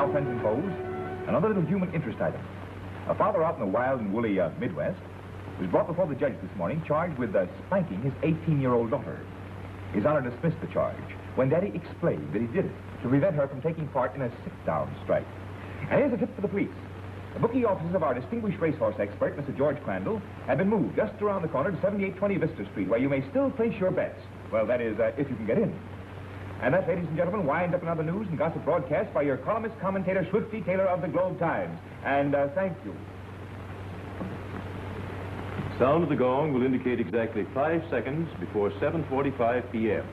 now, friends and foes, another little human interest item. A father out in the wild and woolly Midwest was brought before the judge this morning, charged with spanking his 18-year-old daughter. His Honor dismissed the charge when Daddy explained that he did it to prevent her from taking part in a sit-down strike. And here's a tip for the police. The bookie offices of our distinguished racehorse expert, Mr. George Crandall, have been moved just around the corner to 7820 Vista Street, where you may still place your bets. Well, that is, if you can get in. And that, ladies and gentlemen, winds up another news and gossip broadcast by your columnist commentator, Swifty Taylor of the Globe Times. And thank you. Sound of the gong will indicate exactly 5 seconds before 7:45 p.m.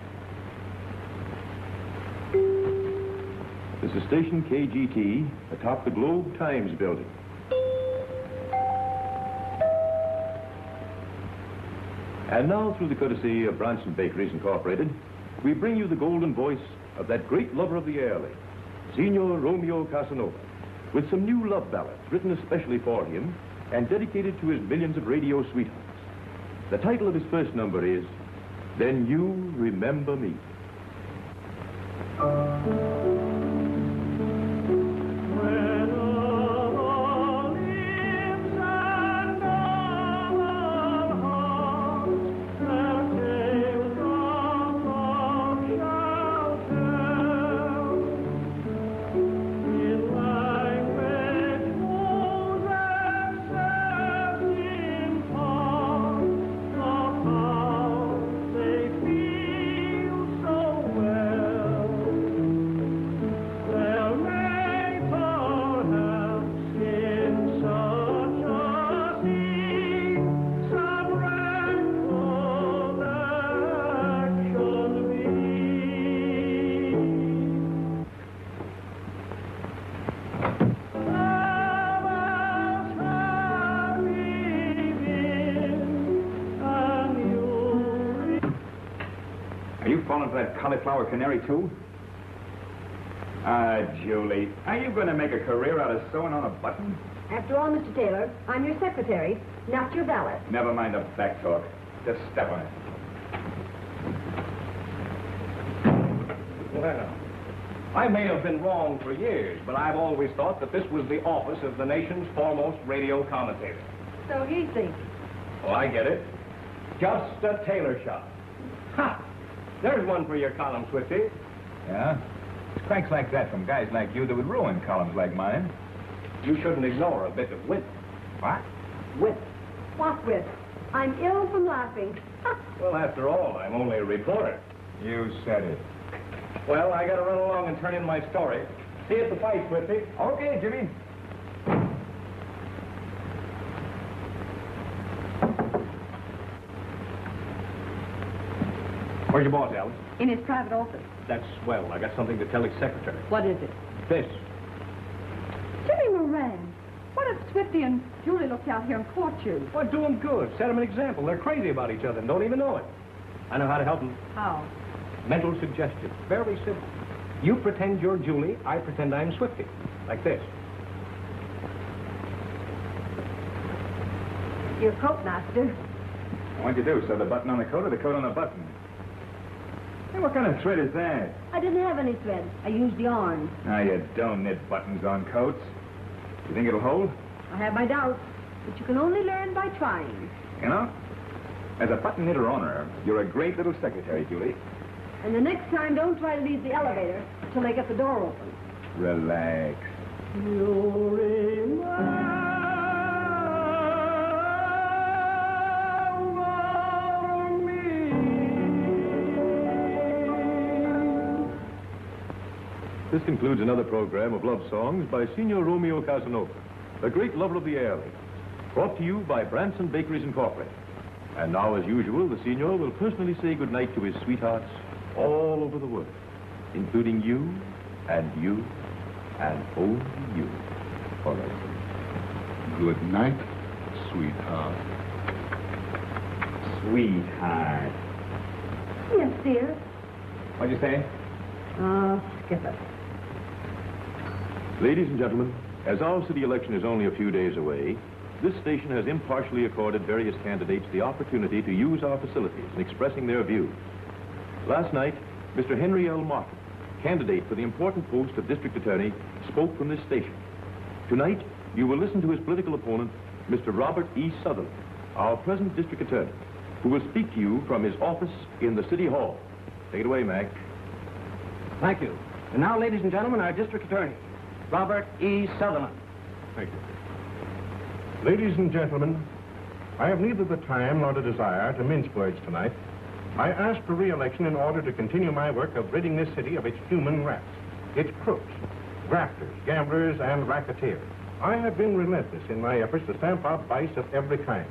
This is station KGT atop the Globe Times building. And now, through the courtesy of Branson Bakeries Incorporated, we bring you the golden voice of that great lover of the airly, Signor Romeo Casanova, with some new love ballads written especially for him and dedicated to his millions of radio sweethearts. The title of his first number is, Then You Remember Me. That cauliflower canary, too? Julie, are you going to make a career out of sewing on a button? After all, Mr. Taylor, I'm your secretary, not your valet. Never mind the back talk. Just step on it. Well, I may have been wrong for years, but I've always thought that this was the office of the nation's foremost radio commentator. So he thinks. Oh, I get it. Just a tailor shop. Ha! There's one for your column, Swifty. Yeah? It's cranks like that from guys like you that would ruin columns like mine. You shouldn't ignore a bit of wit. What? Wit. What with? I'm ill from laughing. Well, after all, I'm only a reporter. You said it. Well, I gotta run along and turn in my story. See you at the fight, Swifty. Okay, Jimmy. Where's your boss, Alice? In his private office. That's swell. I got something to tell his secretary. What is it? This. Jimmy Moran, what if Swifty and Julie looked out here and caught you? Well, do them good. Set them an example. They're crazy about each other and don't even know it. I know how to help them. How? Mental suggestion. Very simple. You pretend you're Julie, I pretend I'm Swifty. Like this. Your coat master. What'd you do? Sew the button on the coat or the coat on the button? Hey, what kind of thread is that? I didn't have any thread. I used yarn. Now, you don't knit buttons on coats. You think it'll hold? I have my doubts, but you can only learn by trying. You know, as a button knitter owner, you're a great little secretary, Julie. And the next time, don't try to leave the elevator till they get the door open. Relax. This concludes another program of love songs by Signor Romeo Casanova, the great lover of the airly, brought to you by Branson Bakeries Incorporated. And now, as usual, the Signor will personally say goodnight to his sweethearts all over the world, including you and only you, forever. Good night, sweetheart. Sweetheart. Yes, dear. What'd you say? Skip it. Ladies and gentlemen, as our city election is only a few days away, this station has impartially accorded various candidates the opportunity to use our facilities in expressing their views. Last night, Mr. Henry L. Martin, candidate for the important post of district attorney, spoke from this station. Tonight, you will listen to his political opponent, Mr. Robert E. Sutherland, our present district attorney, who will speak to you from his office in the City Hall. Take it away, Mac. Thank you. And now, ladies and gentlemen, our district attorney, Robert E. Sutherland. Thank you. Ladies and gentlemen, I have neither the time nor the desire to mince words tonight. I ask for re-election in order to continue my work of ridding this city of its human rats, its crooks, grafters, gamblers, and racketeers. I have been relentless in my efforts to stamp out vice of every kind.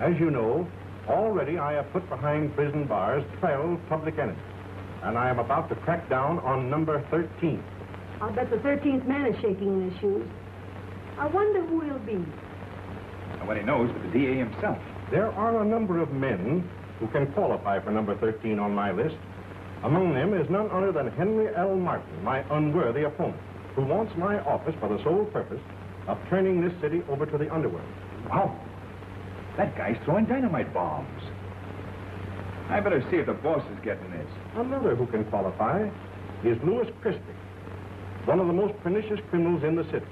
As you know, already I have put behind prison bars 12 public enemies, and I am about to crack down on number 13. I'll bet the 13th man is shaking in his shoes. I wonder who he'll be. Nobody knows but the DA himself. There are a number of men who can qualify for number 13 on my list. Among them is none other than Henry L. Martin, my unworthy opponent, who wants my office for the sole purpose of turning this city over to the underworld. Wow. That guy's throwing dynamite bombs. I better see if the boss is getting this. Another who can qualify is Louis Christie, one of the most pernicious criminals in the city.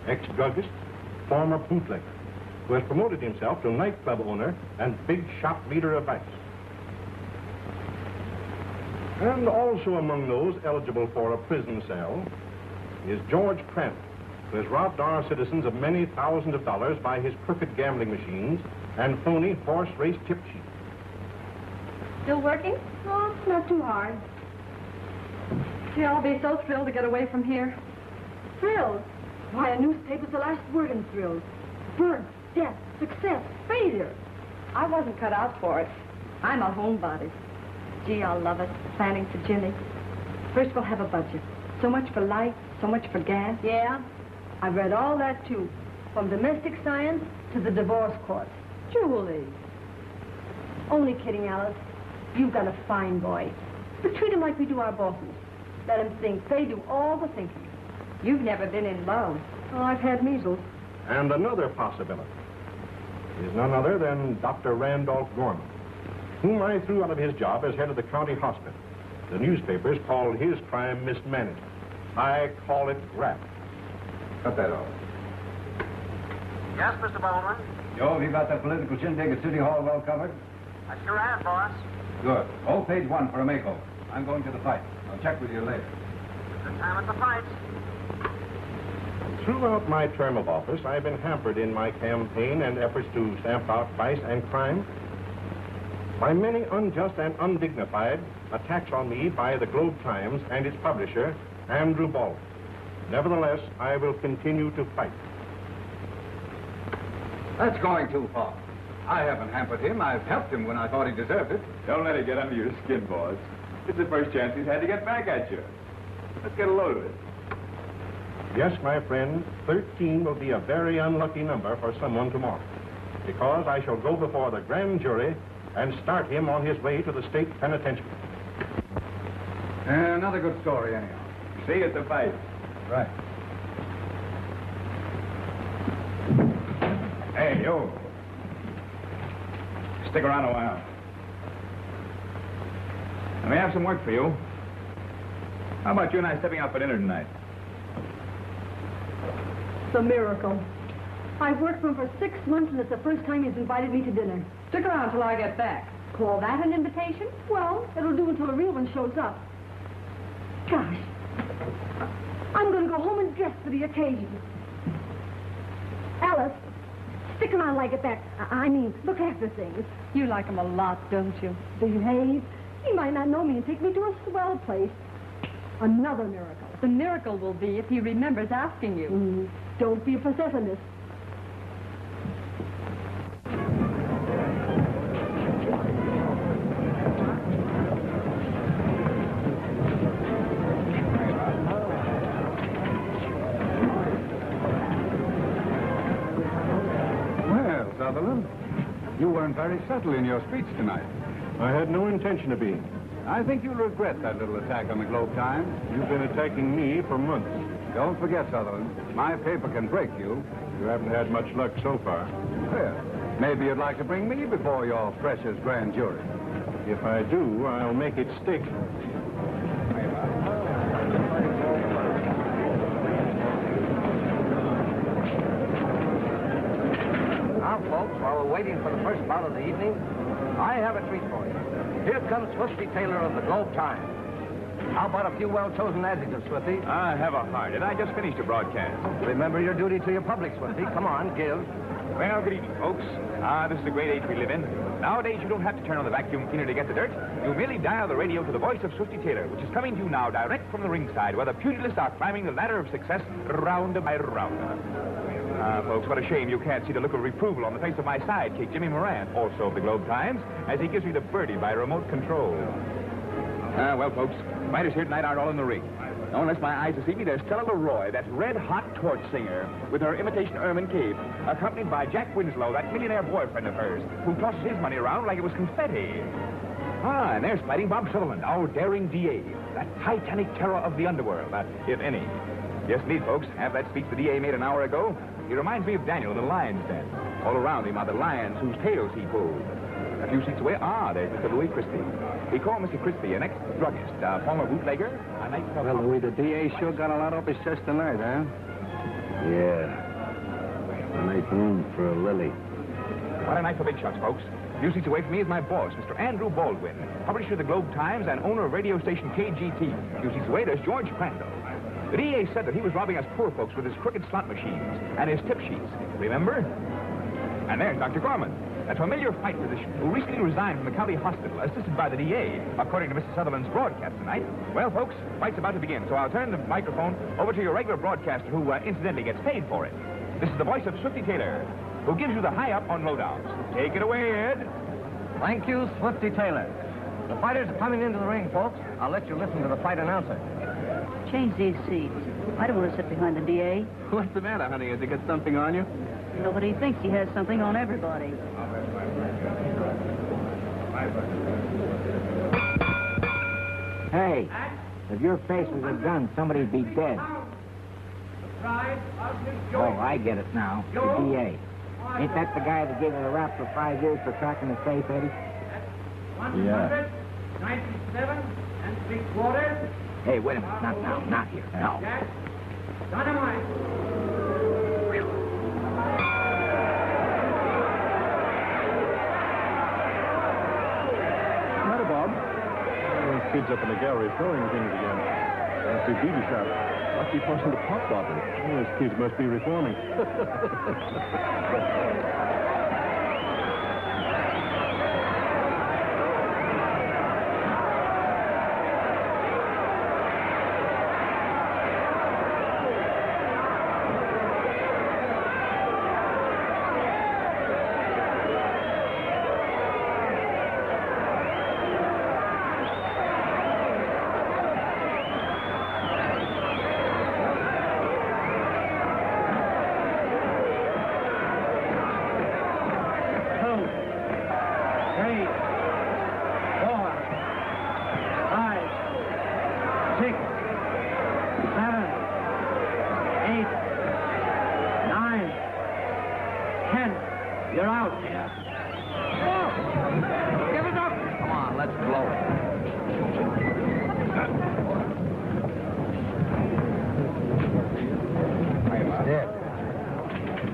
Ex-druggist, former bootlegger, who has promoted himself to nightclub owner and big shop leader of vice. And also among those eligible for a prison cell is George Crandall, who has robbed our citizens of many thousands of dollars by his crooked gambling machines and phony horse race tip sheets. Still working? Oh, not too hard. Gee, I'll be so thrilled to get away from here. Thrills? Why, a newspaper's the last word in thrills. Birth, death, success, failure. I wasn't cut out for it. I'm a homebody. Gee, I'll love it, planning for Jimmy. First, we'll have a budget. So much for light, so much for gas. Yeah, I've read all that, too. From domestic science to the divorce court. Julie. Only kidding, Alice. You've got a fine boy. But treat him like we do our bosses. Let him think they do all the thinking. You've never been in love. Oh, I've had measles. And another possibility is none other than Dr. Randolph Gorman, whom I threw out of his job as head of the county hospital. The newspapers called his crime mismanagement. I call it graft. Cut that off. Yes, Mr. Baldwin? Joe, have you got that political shindig at City Hall well covered? I sure am, boss. Good. Hold page 1 for a makeover. I'm going to the fight. I'll check with you later. Good time at the fight. Throughout my term of office, I've been hampered in my campaign and efforts to stamp out vice and crime by many unjust and undignified attacks on me by the Globe Times and its publisher, Andrew Baldwin. Nevertheless, I will continue to fight. That's going too far. I haven't hampered him. I've helped him when I thought he deserved it. Don't let it get under your skin, boss. It's the first chance he's had to get back at you. Let's get a load of it. Yes, my friend, 13 will be a very unlucky number for someone tomorrow, because I shall go before the grand jury and start him on his way to the state penitentiary. Another good story, anyhow. See you at the fight. Right. Hey, you. Stick around a while. I may have some work for you. How about you and I stepping out for dinner tonight? It's a miracle. I've worked for him for 6 months, and it's the first time he's invited me to dinner. Stick around till I get back. Call that an invitation? Well, it'll do until a real one shows up. Gosh. I'm going to go home and dress for the occasion. Alice, stick around till I get back. I mean, look after things. You like him a lot, don't you? Behave. He might not know me and take me to a swell place. Another miracle. The miracle will be if he remembers asking you. Don't be a pessimist. Well, Sutherland, you weren't very subtle in your speech tonight. I had no intention of being. I think you'll regret that little attack on the Globe Times. You've been attacking me for months. Don't forget, Sutherland, my paper can break you. You haven't had much luck so far. Well, maybe you'd like to bring me before your precious grand jury. If I do, I'll make it stick. you're waiting for the first bout of the evening, I have a treat for you. Here comes Swifty Taylor of the Globe Times. How about a few well-chosen adjectives, Swifty? I have a heart, and I just finished a broadcast. Remember your duty to your public, Swifty. Come on, give. Well, good evening, folks. This is the great age we live in. Nowadays, you don't have to turn on the vacuum cleaner to get the dirt. You merely dial the radio to the voice of Swifty Taylor, which is coming to you now direct from the ringside, where the pugilists are climbing the ladder of success round by round. Folks, what a shame you can't see the look of reproval on the face of my sidekick, Jimmy Moran, also of the Globe Times, as he gives me the birdie by remote control. Well, folks, fighters here tonight aren't all in the ring. No, unless my eyes deceive me, there's Stella Leroy, that red-hot torch singer, with her imitation ermine cape, accompanied by Jack Winslow, that millionaire boyfriend of hers, who tosses his money around like it was confetti. And there's Fighting Bob Sutherland, our daring DA, that titanic terror of the underworld, if any. Yes, indeed, folks, have that speech the DA made an hour ago. He reminds me of Daniel in the lion's den. All around him are the lions whose tails he pulled. A few seats away, there's Mr. Louis Crispy. We call Mr. Crispy an ex-druggist, a former bootlegger, a night club... Well, Louis, the DA sure got a lot up his chest tonight, huh? Yeah. A nice room for a lily. What a night for big shots, folks. A few seats away from me is my boss, Mr. Andrew Baldwin, publisher of the Globe Times and owner of radio station KGT. A few seats away, there's George Crandall. The DA said that he was robbing us poor folks with his crooked slot machines and his tip sheets. Remember? And there's Dr. Gorman, that familiar fight physician who recently resigned from the county hospital, assisted by the DA, according to Mr. Sutherland's broadcast tonight. Well, folks, fight's about to begin, so I'll turn the microphone over to your regular broadcaster who, incidentally, gets paid for it. This is the voice of Swifty Taylor, who gives you the high-up on lowdowns. Take it away, Ed. Thank you, Swifty Taylor. The fighters are coming into the ring, folks. I'll let you listen to the fight announcer. Change these seats. I don't want to sit behind the DA. What's the matter, honey? Has he got something on you? Nobody thinks he has something on everybody. Hey, if your face was a gun, somebody'd be dead. Oh, I get it now. The DA. Ain't that the guy that gave her the rap for 5 years for cracking the safe, Eddie? Yeah. 97 3/4. Hey, wait a minute. Not now. Not here. No. Dynamite. Matter, Bob? Those kids up in the gallery throwing things again. Must be BB shot. Must be forcing the pop bottle. Those kids must be reforming.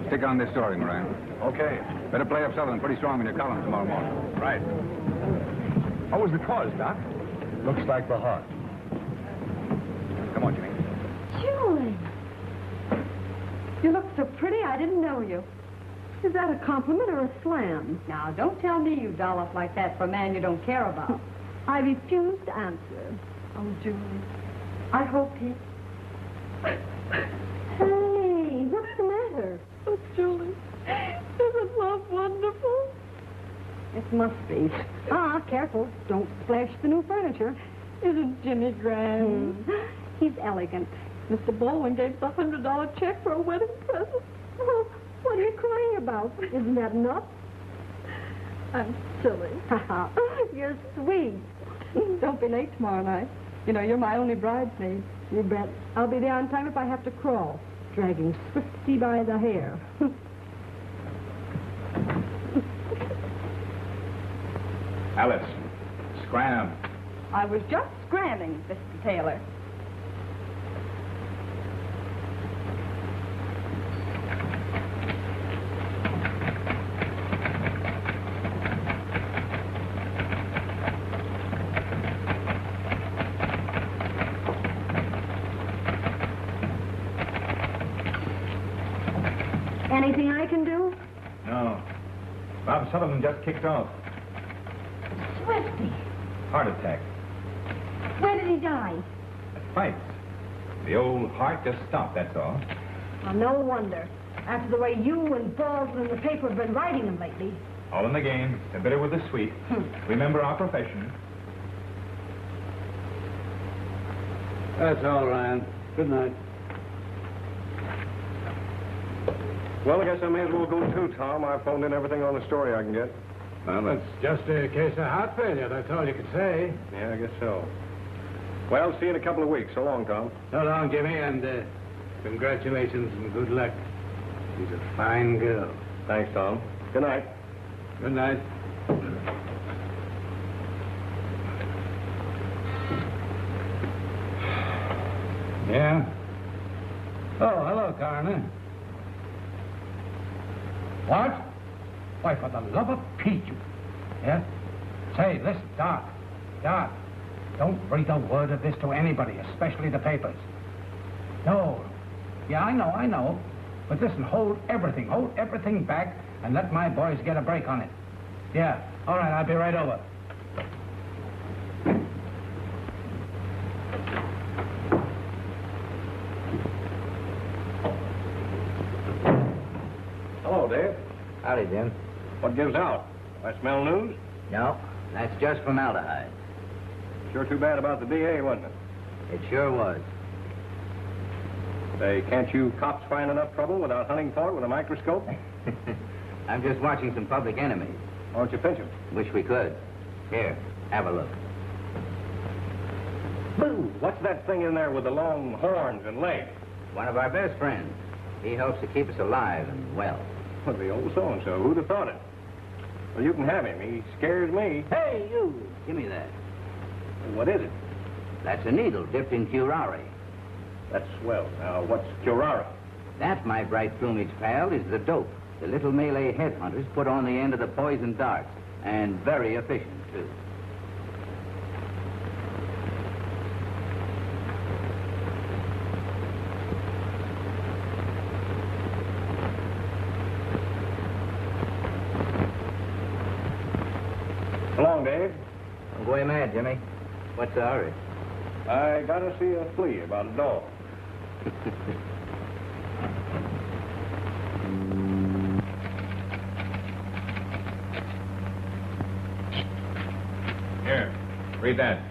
Stick on this story, Moran. Okay. Better play up Sutherland pretty strong in your column tomorrow morning. Right. What was the cause, Doc? Looks like the heart. Come on, Jimmy. Julie! You look so pretty, I didn't know you. Is that a compliment or a slam? Now, don't tell me you doll up like that for a man you don't care about. I refuse to answer. Oh, Julie, I hope he... Hey, what's the matter? Oh, Julie, isn't love wonderful? It must be. Careful. Don't splash the new furniture. Isn't Jimmy grand? He's elegant. Mr. Baldwin gave us a $100 check for a wedding present. Well, what are you crying about? Isn't that enough? I'm silly. You're sweet. Don't be late tomorrow night. You know, you're my only bridesmaid. You bet. I'll be there on time if I have to crawl, dragging Swifty by the hair. Alice, scram. I was just scramming, Mr. Taylor. can do? No. Bob Sutherland just kicked off. Swifty. Heart attack. Where did he die? At fights. The old heart just stopped, that's all. Well, no wonder. After the way you and Baldwin and the paper have been writing him lately. All in the game. The bitter with the sweet. Remember our profession. That's all, Ryan. Good night. Well, I guess I may as well go too, Tom. I phoned in everything on the story I can get. Well, it's just a case of heart failure. That's all you can say. Yeah, I guess so. Well, see you in a couple of weeks. So long, Tom. So long, Jimmy, and congratulations and good luck. She's a fine girl. Thanks, Tom. Good night. Good night. Yeah? Oh, hello, Coroner. What? Why, for the love of Pete, you... Yeah? Say, listen, Doc. Doc, don't breathe a word of this to anybody, especially the papers. No. Yeah, I know. But listen, hold everything back and let my boys get a break on it. Yeah, all right, I'll be right over. Hello, Dave. Howdy, Jim. What gives out? I smell news? No, that's just formaldehyde. Sure too bad about the DA, wasn't it? It sure was. Say, can't you cops find enough trouble without hunting for it with a microscope? I'm just watching some public enemies. Why don't you pinch them? Wish we could. Here, have a look. Boo! What's that thing in there with the long horns and legs? One of our best friends. He helps to keep us alive and well. Well, the old so-and-so. Who'd have thought it? Well, you can have him. He scares me. Hey, you! Give me that. What is it? That's a needle dipped in curare. That's swell. Now, what's curare? That, my bright plumage pal, is the dope the little Malay headhunters put on the end of the poison darts. And very efficient, too. So long, Dave. Don't go mad, Jimmy. What's the hurry? I gotta see a flea about a dog. Here, read that.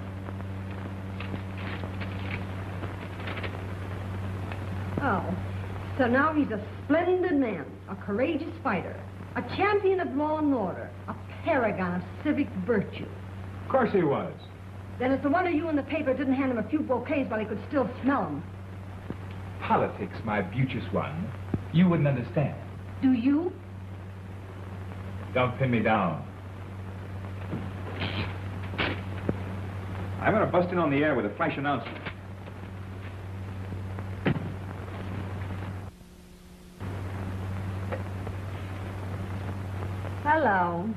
Oh, so now he's a splendid man, a courageous fighter, a champion of law and order, a paragon of civic virtue. Of course he was. Then it's a wonder you in the paper didn't hand him a few bouquets while he could still smell them. Politics, my beauteous one. You wouldn't understand. Do you? Don't pin me down. I'm going to bust in on the air with a flash announcement. Hello.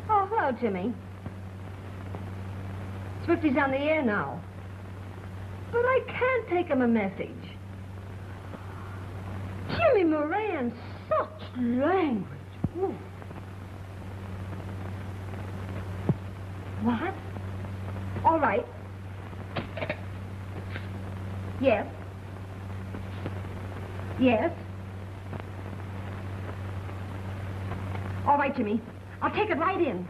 Oh, hello, Jimmy. Swifty's on the air now. But I can't take him a message. Jimmy Moran, such language. Ooh. What? All right. Yes. Yes. All right, Jimmy. I'll take it right in.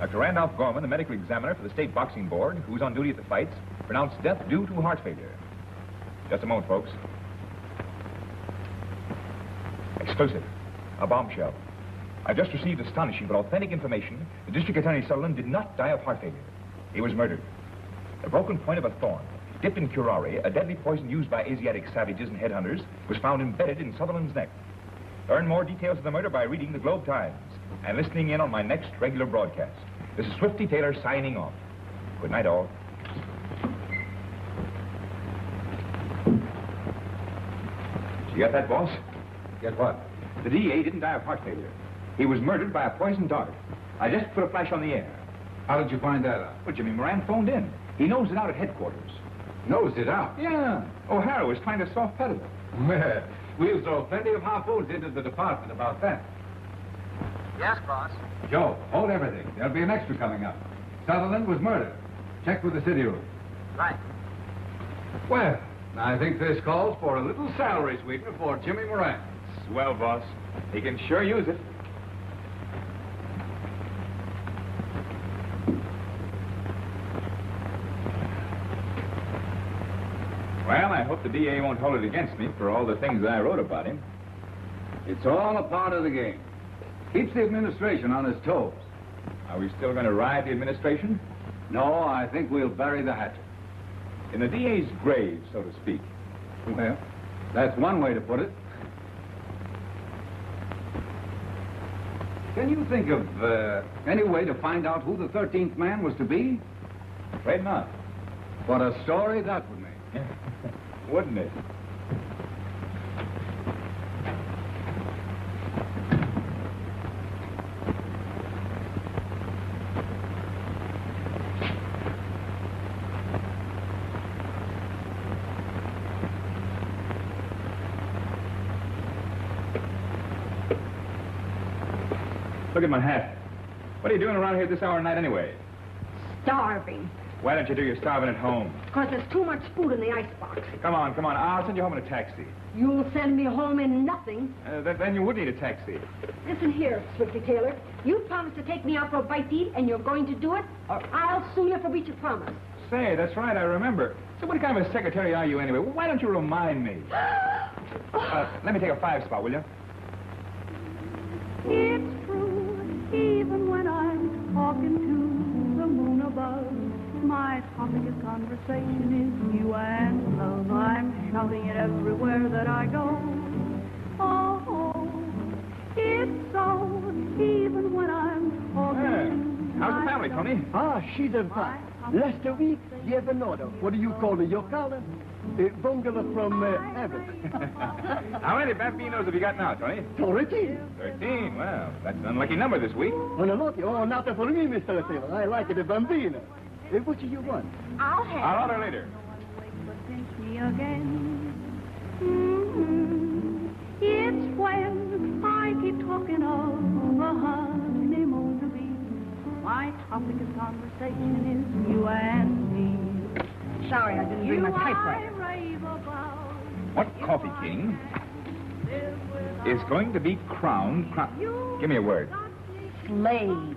Dr. Randolph Gorman, the medical examiner for the State Boxing Board, who's on duty at the fights, pronounced death due to heart failure. Just a moment, folks. Exclusive. A bombshell. I've just received astonishing but authentic information. The District Attorney Sutherland did not die of heart failure. He was murdered. The broken point of a thorn, dipped in curare, a deadly poison used by Asiatic savages and headhunters, was found embedded in Sutherland's neck. Learn more details of the murder by reading the Globe Times and listening in on my next regular broadcast. This is Swifty Taylor signing off. Good night, all. You got that, boss? Get what? The DA didn't die of heart failure. He was murdered by a poisoned dart. I just put a flash on the air. How did you find that out? Well, Jimmy Moran phoned in. He knows it out at headquarters. Nosed it out? Yeah. O'Hara was trying to soft pedal it. Well, We'll throw plenty of harpoons into the department about that. Yes, boss. Joe, hold everything. There'll be an extra coming up. Sutherland was murdered. Check with the city room. Right. Well, I think this calls for a little salary sweetener for Jimmy Moran. Swell, boss. He can sure use it. Well, I hope the DA won't hold it against me for all the things I wrote about him. It's all a part of the game. Keeps the administration on his toes. Are we still going to ride the administration? No, I think we'll bury the hatchet. In the DA's grave, so to speak. Well, that's one way to put it. Can you think of any way to find out who the 13th man was to be? Afraid not. What a story that would make. Wouldn't it? Look at my hat. What are you doing around here this hour of night anyway? Starving. Why don't you do your starving at home? Because there's too much food in the icebox. Come on, come on. I'll send you home in a taxi. You'll send me home in nothing. Then you would need a taxi. Listen here, Swifty Taylor. You promised to take me out for a bite to eat, and you're going to do it, or I'll sue you for breach of promise. Say, that's right, I remember. So what kind of a secretary are you anyway? Why don't you remind me? Let me take a 5 spot, will you? It's true, even when I'm talking to the moon above, my topic of conversation is you and love. I'm shouting it everywhere that I go. Oh, it's so, even when I'm talking to How's the family, Tony? Ah, she's in fine. Last week, gave an order. What do you call it? Your collar? Bungalow from Everett. How many bambinos have you got now, Tony? 13. 13? Well, that's an unlucky number this week. Oh, no, not, oh, not for me, Mr. Taylor. I like it, a bambino. What do you want? I'll order later. me again. It's when I keep talking of the honeymoon to be. My topic of conversation is you and me. Sorry, I didn't bring my typewriter. What coffee king is going to be crowned? Give me a word. Slade.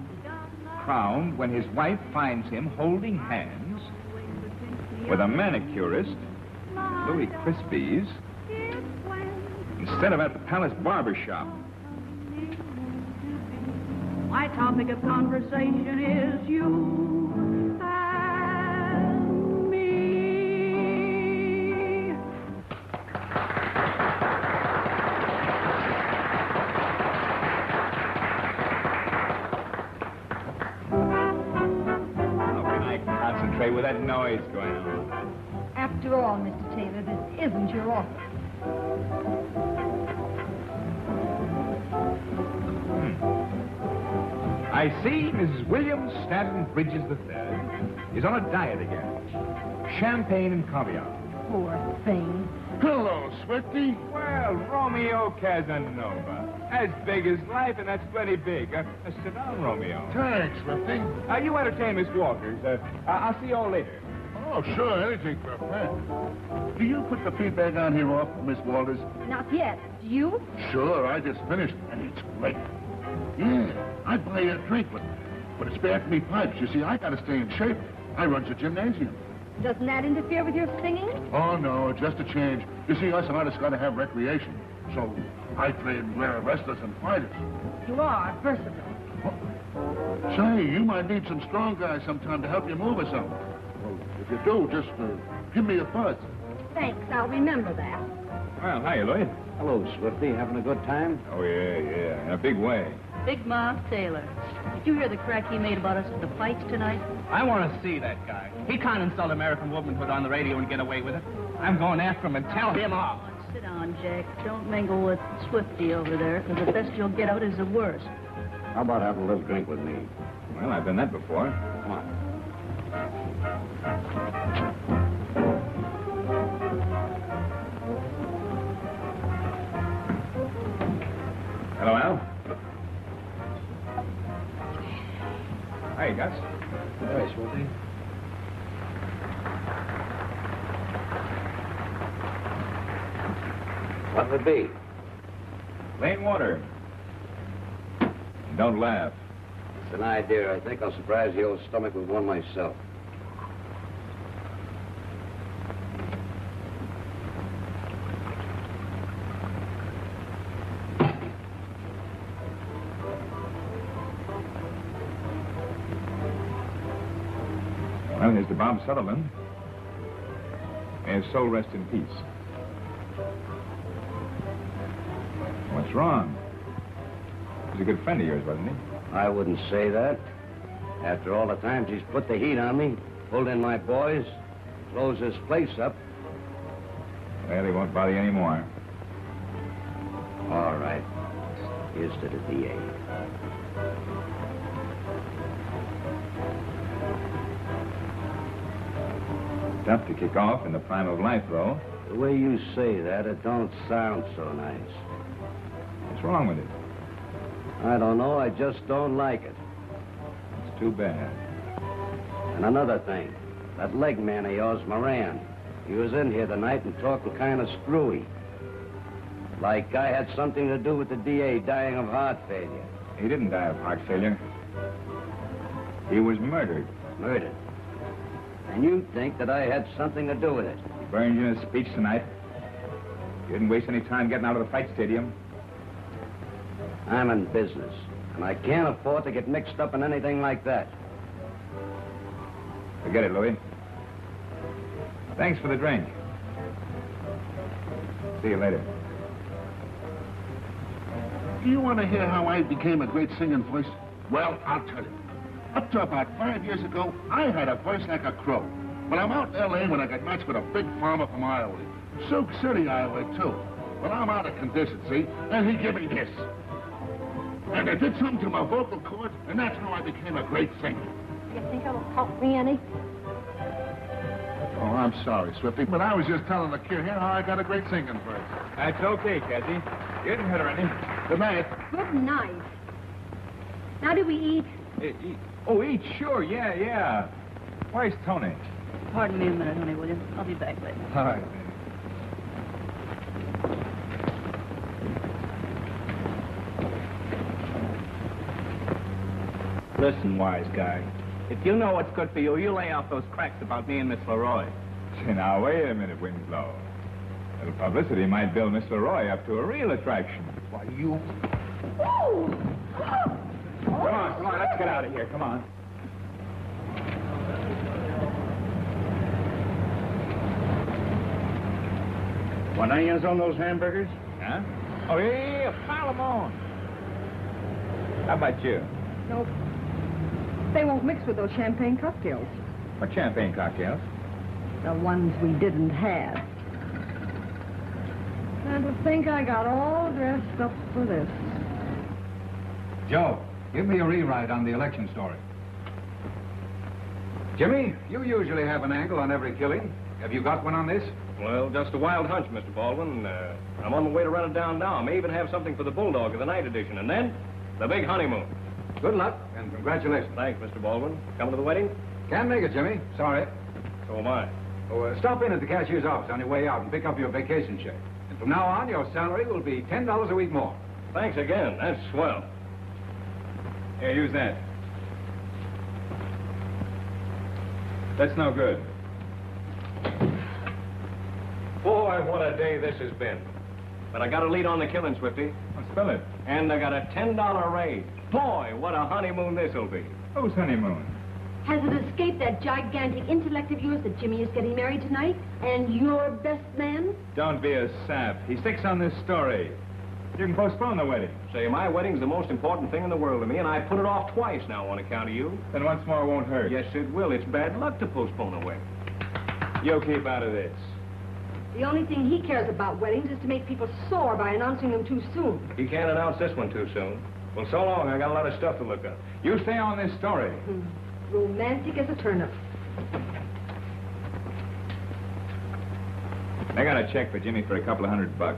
Crowned when his wife finds him holding hands with a manicurist, Louis Crispy's, instead of at the Palace Barber Shop. My topic of conversation is you and me. How can I concentrate with that noise going on? After all, Mr. Taylor, this isn't your office. I see Mrs. William Stanton Bridges III is on a diet again. Champagne and caviar. Poor thing. Hello, Swifty. Well, Romeo Casanova. As big as life, and that's plenty big. Sit down, Romeo. Thanks, Swifty. You entertain Miss Walters. I'll see you all later. Oh, sure, anything for a friend. Do you put the feedback on here off, Miss Walters? Not yet. Do you? Sure, I just finished, and it's great. Yeah, I'd buy you a drink, but it's bad for me pipes. You see, I gotta stay in shape. I runs a gymnasium. Doesn't that interfere with your singing? Oh, no, just a change. You see, us artists gotta have recreation. So I train wrestlers and fighters. You are versatile. Say, you might need some strong guys sometime to help you move or something. Well, if you do, just give me a buzz. Thanks, I'll remember that. Well, hiya, Lloyd. Hello, Swifty. Having a good time? Oh, yeah, in a big way. Big Mouth Taylor. Did you hear the crack he made about us at the fights tonight? I want to see that guy. He can't insult American womanhood on the radio and get away with it. I'm going after him and tell him off. Sit down, Jack. Don't mingle with Swifty over there, because the best you'll get out is the worst. How about having a little drink with me? Well, I've done that before. Come on. Hello, Al. Hey, Gus. Hey, Swifty. What'll it be? Plain water. Don't laugh. It's an idea. I think I'll surprise the old stomach with one myself. Well, here's to Bob Sutherland. May his soul rest in peace. What's wrong? He's a good friend of yours, wasn't he? I wouldn't say that. After all the times he's put the heat on me, pulled in my boys, closed this place up. Well, he won't bother you anymore. All right. Here's to the DA. Tough to kick off in the prime of life, though. The way you say that, it don't sound so nice. What's wrong with it? I don't know. I just don't like it. It's too bad. And another thing. That leg man of yours, Moran, he was in here tonight and talking kind of screwy. Like I had something to do with the DA dying of heart failure. He didn't die of heart failure. He was murdered. Murdered? And you think that I had something to do with it? He burned you in his speech tonight. You didn't waste any time getting out of the fight stadium. I'm in business, and I can't afford to get mixed up in anything like that. Forget it, Louis. Thanks for the drink. See you later. Do you want to hear how I became a great singing voice? Well, I'll tell you. Up to about 5 years ago, I had a voice like a crow. But I'm out in L.A. when I got matched with a big farmer from Iowa. Sioux City, Iowa, too. But I'm out of condition, see? And he gave me this. And I did something to my vocal cords, and that's how I became a great singer. You think it'll help me any? Oh, I'm sorry, Swifty, but I was just telling the kid here how I got a great singing voice. That's okay, Cassie. You didn't hurt her any. Good night. Good night. Now do we eat? Eat. Oh, eat, sure, yeah. Where's Tony? Pardon me a minute, honey, will you? I'll be back later. All right. Listen, wise guy. If you know what's good for you, you lay off those cracks about me and Miss Leroy. Say, now, wait a minute, Winslow. A little publicity might build Miss Leroy up to a real attraction. Why, you... Oh! Come on, let's get out of here, come on. Want onions on those hamburgers? Huh? Oh, yeah, pile them on. How about you? Nope. They won't mix with those champagne cocktails. What champagne cocktails? The ones we didn't have. And to think I got all dressed up for this. Joe, give me a rewrite on the election story. Jimmy, you usually have an angle on every killing. Have you got one on this? Well, just a wild hunch, Mr. Baldwin. I'm on the way to run it down now. I may even have something for the Bulldog of the night edition. And then, the big honeymoon. Good luck, and congratulations. Thanks, Mr. Baldwin. Coming to the wedding? Can't make it, Jimmy. Sorry. So am I. Oh, stop in at the cashier's office on your way out and pick up your vacation check. And from now on, your salary will be $10 a week more. Thanks again. That's swell. Here, use that. That's no good. Boy, what a day this has been. But I got a lead on the killing, Swifty. Well, spell it. And I got a $10 raise. Boy, what a honeymoon this'll be. Whose honeymoon? Has it escaped that gigantic intellect of yours that Jimmy is getting married tonight? And you're best man? Don't be a sap. He sticks on this story. You can postpone the wedding. Say, my wedding's the most important thing in the world to me, and I put it off twice now on account of you. Then once more won't hurt. Yes, it will. It's bad luck to postpone a wedding. You keep out of this. The only thing he cares about weddings is to make people sore by announcing them too soon. He can't announce this one too soon. Well, so long. I got a lot of stuff to look up. You stay on this story. Romantic as a turnip. I got a check for Jimmy for a couple of $100.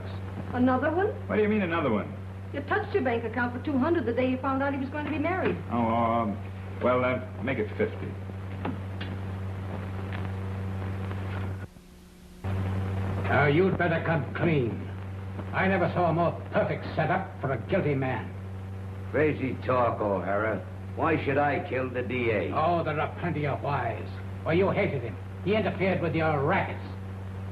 Another one? What do you mean, another one? You touched your bank account for $200 the day you found out he was going to be married. Oh, well, make it 50. Now, you'd better come clean. I never saw a more perfect setup for a guilty man. Crazy talk, O'Hara. Why should I kill the DA? Oh, there are plenty of whys. Well, you hated him. He interfered with your rackets.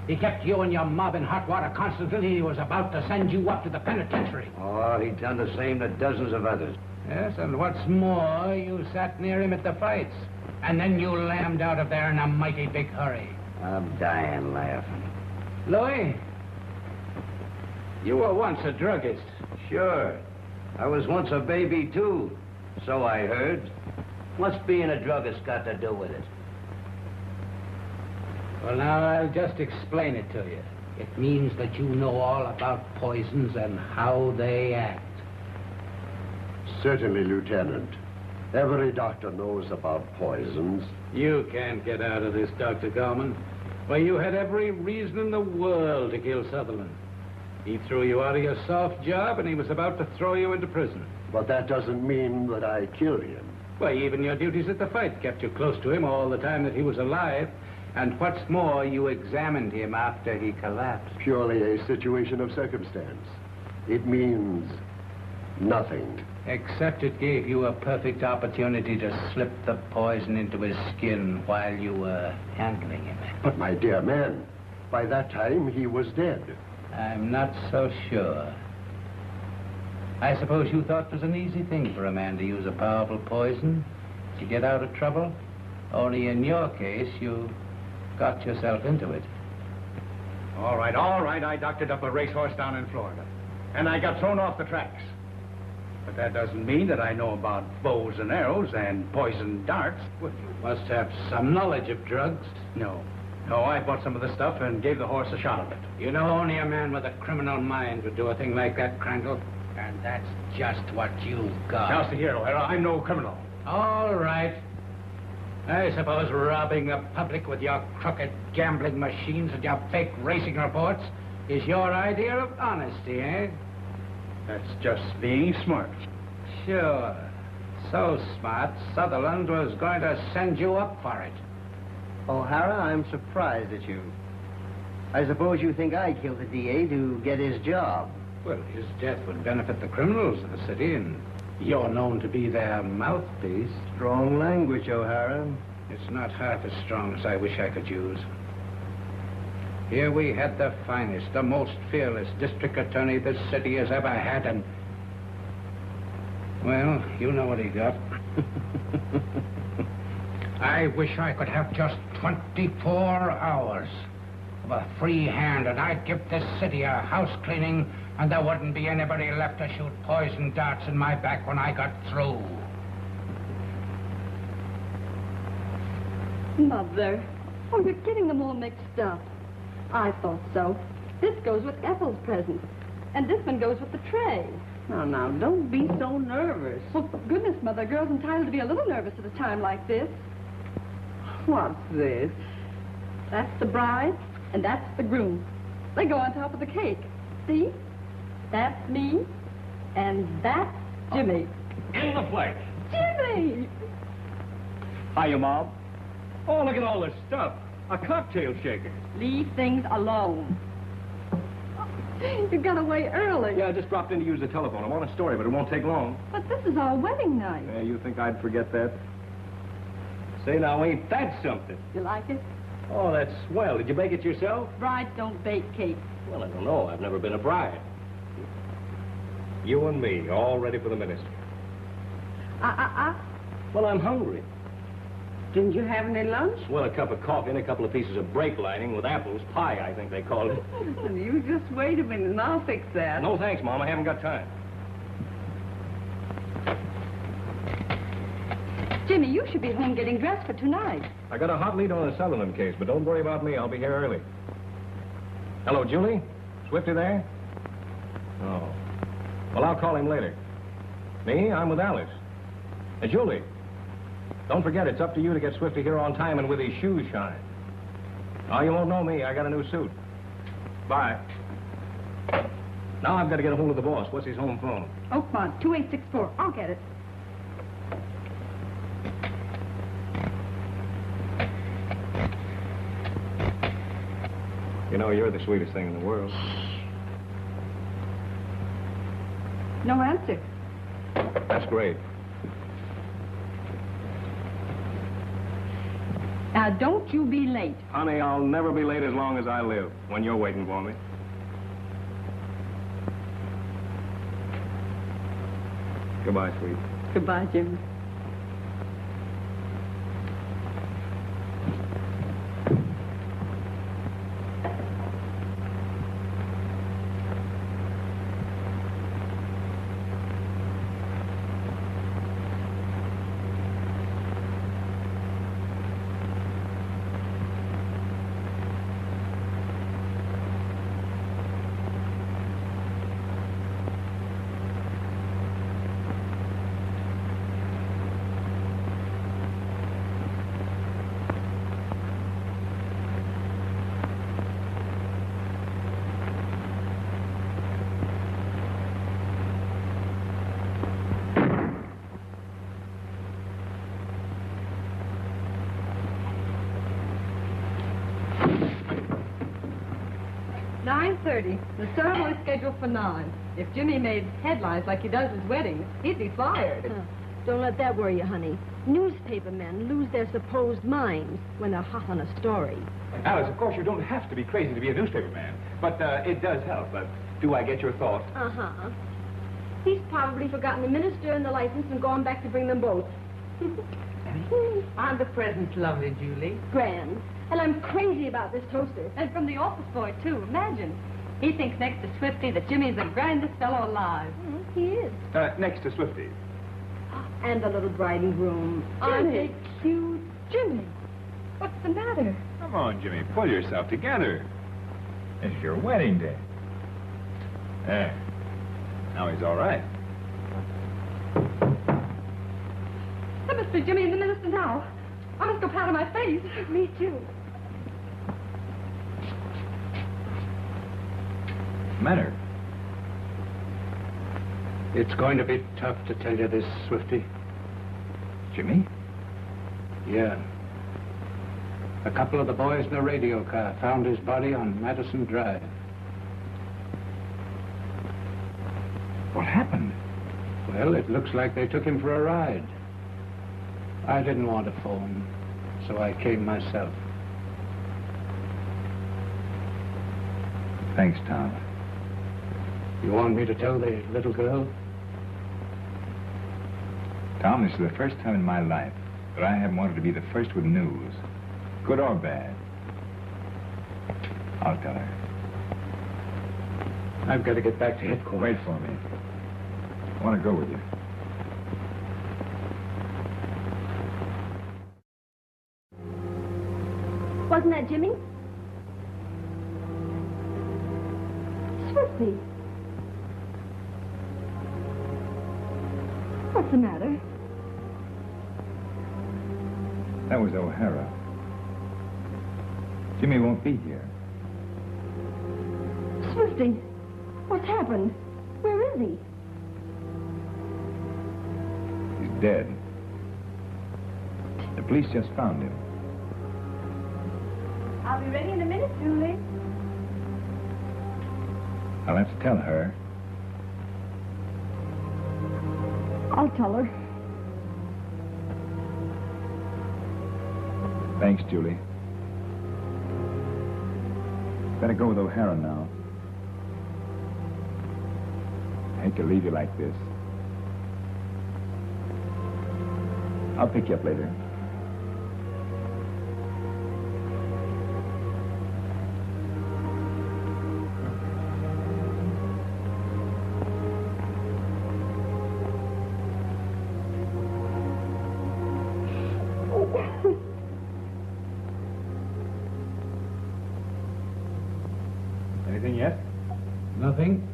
He kept you and your mob in hot water constantly. He was about to send you up to the penitentiary. Oh, he'd done the same to dozens of others. Yes, and what's more, you sat near him at the fights. And then you lammed out of there in a mighty big hurry. I'm dying laughing. Louis, you were once a druggist. Sure. I was once a baby, too. So I heard. What's being a druggist got to do with it? Well, now, I'll just explain it to you. It means that you know all about poisons and how they act. Certainly, Lieutenant. Every doctor knows about poisons. You can't get out of this, Dr. Gorman. Well, you had every reason in the world to kill Sutherland. He threw you out of your soft job, and he was about to throw you into prison. But that doesn't mean that I killed him. Well, even your duties at the fight kept you close to him all the time that he was alive. And what's more, you examined him after he collapsed. Purely a situation of circumstance. It means nothing. Except it gave you a perfect opportunity to slip the poison into his skin while you were handling him. But, my dear man, by that time he was dead. I'm not so sure. I suppose you thought it was an easy thing for a man to use a powerful poison to get out of trouble? Only in your case, you got yourself into it. All right. I doctored up a racehorse down in Florida. And I got thrown off the tracks. But that doesn't mean that I know about bows and arrows and poison darts. Well, you must have some knowledge of drugs. No, I bought some of the stuff and gave the horse a shot of it. You know, only a man with a criminal mind would do a thing like that, Crandall. And that's just what you've got. Just to hear, O'Hara, I'm no criminal. All right. I suppose robbing the public with your crooked gambling machines and your fake racing reports is your idea of honesty, eh? That's just being smart. Sure. So smart, Sutherland was going to send you up for it. O'Hara, I'm surprised at you. I suppose you think I killed the DA to get his job. Well, his death would benefit the criminals of the city, and you're known to be their mouthpiece. Strong language, O'Hara. It's not half as strong as I wish I could use. Here we had the finest, the most fearless district attorney this city has ever had, and... well, you know what he got. I wish I could have just 24 hours of a free hand, and I'd give this city a house cleaning, and there wouldn't be anybody left to shoot poison darts in my back when I got through. Mother, oh, you're getting them all mixed up. I thought so. This goes with Ethel's present, and this one goes with the tray. Now, don't be so nervous. Well, goodness, Mother, a girl's entitled to be a little nervous at a time like this. What's this? That's the bride, and that's the groom. They go on top of the cake. See? That's me, and that's Jimmy. In the flesh. Jimmy! Hiya, Mom. Oh, look at all this stuff. A cocktail shaker. Leave things alone. You got away early. Yeah, I just dropped in to use the telephone. I'm on a story, but it won't take long. But this is our wedding night. Yeah, you think I'd forget that? Say now, ain't that something? You like it? Oh, that's swell. Did you bake it yourself? Brides don't bake cake. Well, I don't know. I've never been a bride. You and me, all ready for the ministry. Well, I'm hungry. Didn't you have any lunch? Well, a cup of coffee and a couple of pieces of brake lining with apples. Pie, I think they call it. You just wait a minute and I'll fix that. No, thanks, Mom. I haven't got time. Jimmy, you should be home getting dressed for tonight. I got a hot lead on the Sutherland case, but don't worry about me. I'll be here early. Hello, Julie? Swifty there? Oh. Well, I'll call him later. Me? I'm with Alice. Hey, Julie, don't forget, it's up to you to get Swifty here on time and with his shoes shined. Oh, you won't know me. I got a new suit. Bye. Now I've got to get a hold of the boss. What's his home phone? Oakmont, 2864. I'll get it. You know, you're the sweetest thing in the world. No answer. That's great. Now, don't you be late. Honey, I'll never be late as long as I live when you're waiting for me. Goodbye, sweet. Goodbye, Jimmy. The ceremony's scheduled for 9. If Jimmy made headlines like he does his weddings, he'd be fired. Don't let that worry you, honey. Newspaper men lose their supposed minds when they're hot on a story. Alice, of course, you don't have to be crazy to be a newspaper man, but it does help. Do I get your thought? Uh-huh. He's probably forgotten the minister and the license and gone back to bring them both. Aren't the presents lovely, Julie? Grand. And I'm crazy about this toaster. And from the office boy, too. Imagine. He thinks next to Swifty that Jimmy's the grandest fellow alive. He is. Next to Swifty. And the little bride and groom. Aren't they cute? Jimmy, what's the matter? Come on, Jimmy, pull yourself together. It's your wedding day. There. Now he's all right. That must be Jimmy and the minister now. I must go powder my face. Me too. Matter? It's going to be tough to tell you this, Swifty. Jimmy? Yeah. A couple of the boys in the radio car found his body on Madison Drive. What happened? Well, it looks like they took him for a ride. I didn't want to phone, so I came myself. Thanks, Tom. You want me to tell the little girl? Tom, this is the first time in my life that I haven't wanted to be the first with news, good or bad. I'll tell her. I've got to get back to headquarters. Wait for me. I want to go with you. Wasn't that Jimmy? Swifty. What's the matter? That was O'Hara. Jimmy won't be here. Swifty, what's happened? Where is he? He's dead. The police just found him. I'll be ready in a minute, Julie. I'll have to tell her. I'll tell her. Thanks, Julie. Better go with O'Hara now. I hate to leave you like this. I'll pick you up later. Anything yet? Nothing.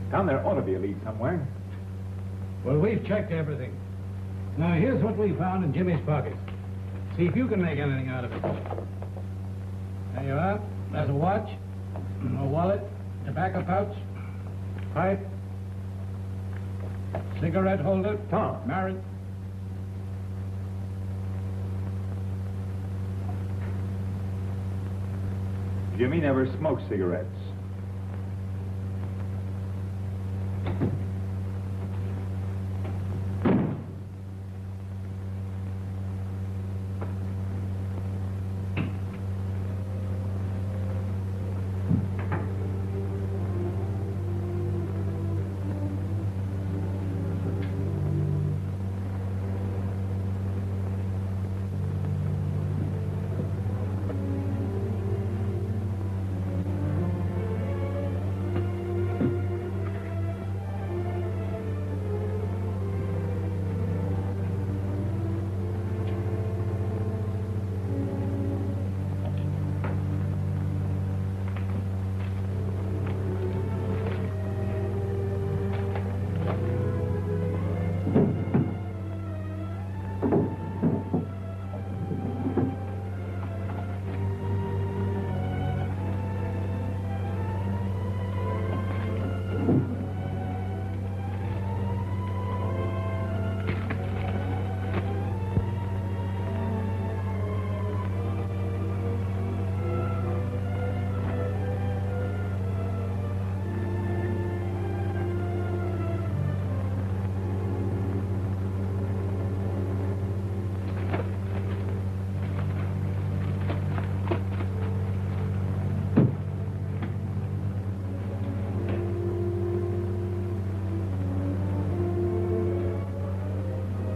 Tom, there ought to be a lead somewhere. Well, we've checked everything. Now, here's what we found in Jimmy's pocket. See if you can make anything out of it. There you are. There's a watch, a wallet, Tobacco pouch? Pipe? Cigarette holder? Tom. Married? Jimmy never smoked cigarettes.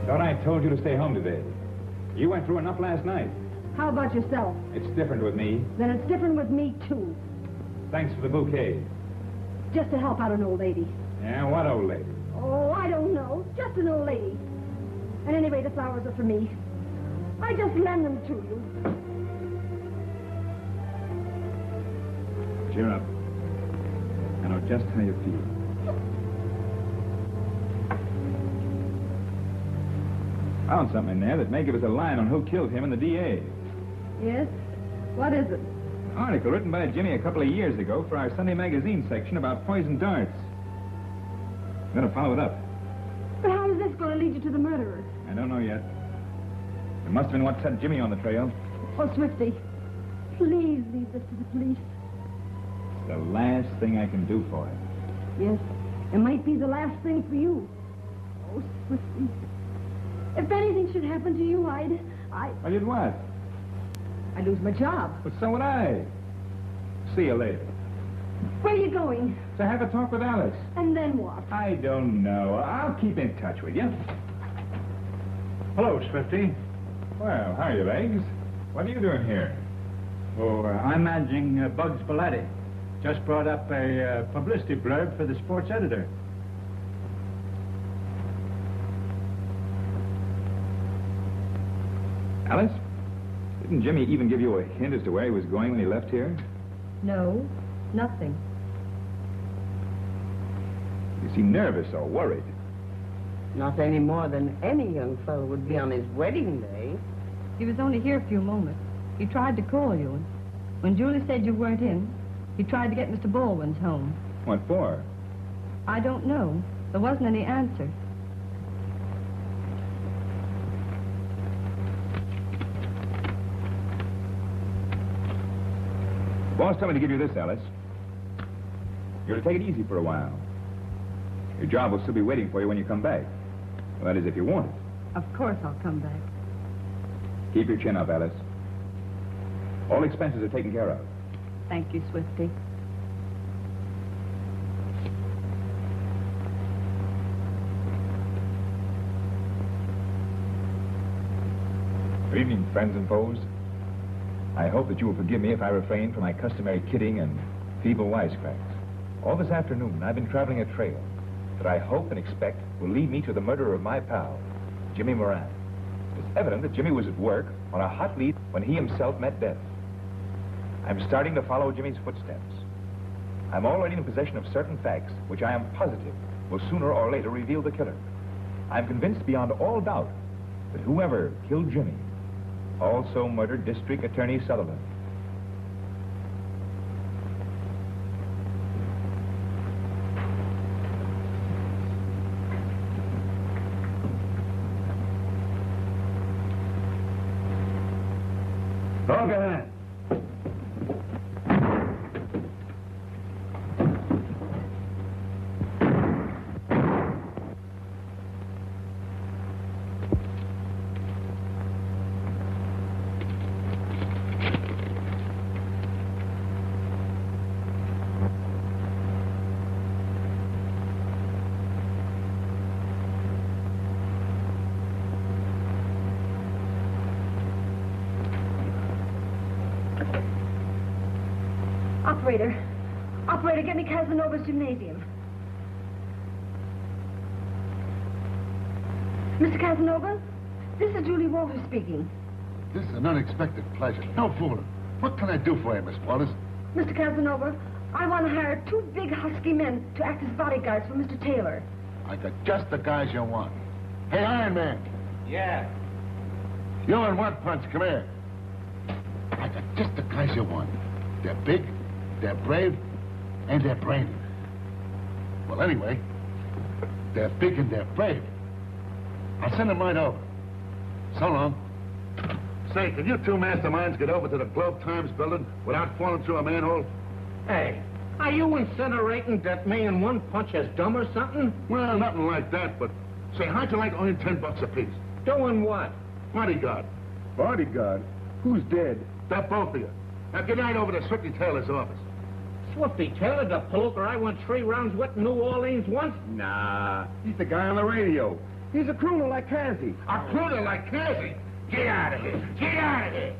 Thought I told you to stay home today. You went through enough last night. How about yourself? It's different with me. Then it's different with me, too. Thanks for the bouquet. Just to help out an old lady. Yeah, what old lady? Oh, I don't know. Just an old lady. And anyway, the flowers are for me. I just lend them to you. Cheer up. I know just how you feel. Found something in there that may give us a line on who killed him and the DA. Yes? What is it? An article written by Jimmy a couple of years ago for our Sunday magazine section about poison darts. I'm going to follow it up. But how is this going to lead you to the murderer? I don't know yet. It must have been what set Jimmy on the trail. Oh, Swifty, please leave this to the police. It's the last thing I can do for him. Yes, it might be the last thing for you. Oh, Swifty. If anything should happen to you, I'd You'd what? I'd lose my job. But so would I. See you later. Where are you going? To have a talk with Alice. And then what? I don't know. I'll keep in touch with you. Hello, Swifty. Well, how are you, Legs? What are you doing here? Oh, I'm managing Bugs Belletti. Just brought up a publicity blurb for the sports editor. Alice? Didn't Jimmy even give you a hint as to where he was going when he left here? No, nothing. You seem nervous or worried. Not any more than any young fellow would be on his wedding day. He was only here a few moments. He tried to call you, and when Julie said you weren't in, he tried to get Mr. Baldwin's home. What for? I don't know. There wasn't any answer. Boss told me to give you this, Alice. You're to take it easy for a while. Your job will still be waiting for you when you come back. Well, that is, if you want it. Of course I'll come back. Keep your chin up, Alice. All expenses are taken care of. Thank you, Swifty. Good evening, friends and foes. I hope that you will forgive me if I refrain from my customary kidding and feeble wisecracks. All this afternoon, I've been traveling a trail that I hope and expect will lead me to the murder of my pal, Jimmy Moran. It's evident that Jimmy was at work on a hot lead when he himself met death. I'm starting to follow Jimmy's footsteps. I'm already in possession of certain facts which I am positive will sooner or later reveal the killer. I'm convinced beyond all doubt that whoever killed Jimmy also murdered District Attorney Sullivan. Dog ahead. Operator, get me Casanova's gymnasium. Mr. Casanova, this is Julie Walters speaking. This is an unexpected pleasure. No fooling. What can I do for you, Miss Walters? Mr. Casanova, I want to hire 2 big husky men to act as bodyguards for Mr. Taylor. I got just the guys you want. Hey, Iron Man. Yeah. You and One Punch, come here. I got just the guys you want. They're big, they're brave, and they're brainy. Well, anyway, they're big and they're brave. I'll send them right over. So long. Say, can you 2 masterminds get over to the Globe Times building without falling through a manhole? Hey, are you incinerating that me and One Punch is dumb or something? Well, nothing like that, but say, how'd you like only $10 apiece? Doing what? Bodyguard. Bodyguard? Who's dead? They're both of you. Now get right over to Swifty Taylor's office. Swifty Taylor, the poker I went 3 rounds with in New Orleans once? Nah, he's the guy on the radio. He's a crooner like Cassie. A crooner like Cassie? Get out of here. Get out of here.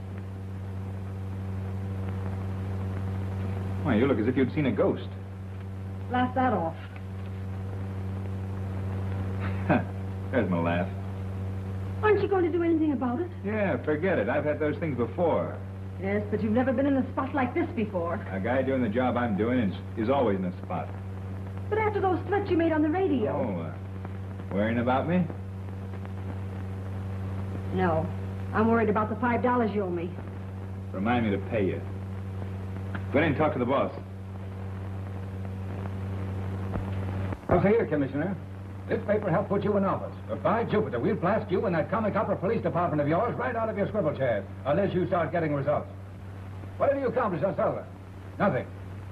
Why, you look as if you'd seen a ghost. Laugh that off. There's my laugh. Aren't you going to do anything about it? Yeah, forget it. I've had those things before. Yes, but you've never been in a spot like this before. A guy doing the job I'm doing is always in a spot. But after those threats you made on the radio... Oh, worrying about me? No. I'm worried about the $5 you owe me. Remind me to pay you. Go in and talk to the boss. Well, see here, Commissioner. This paper helped put you in office. But by Jupiter, we'll blast you and that comic opera police department of yours right out of your swivel chairs, unless you start getting results. What have you accomplished on Selmer? Nothing.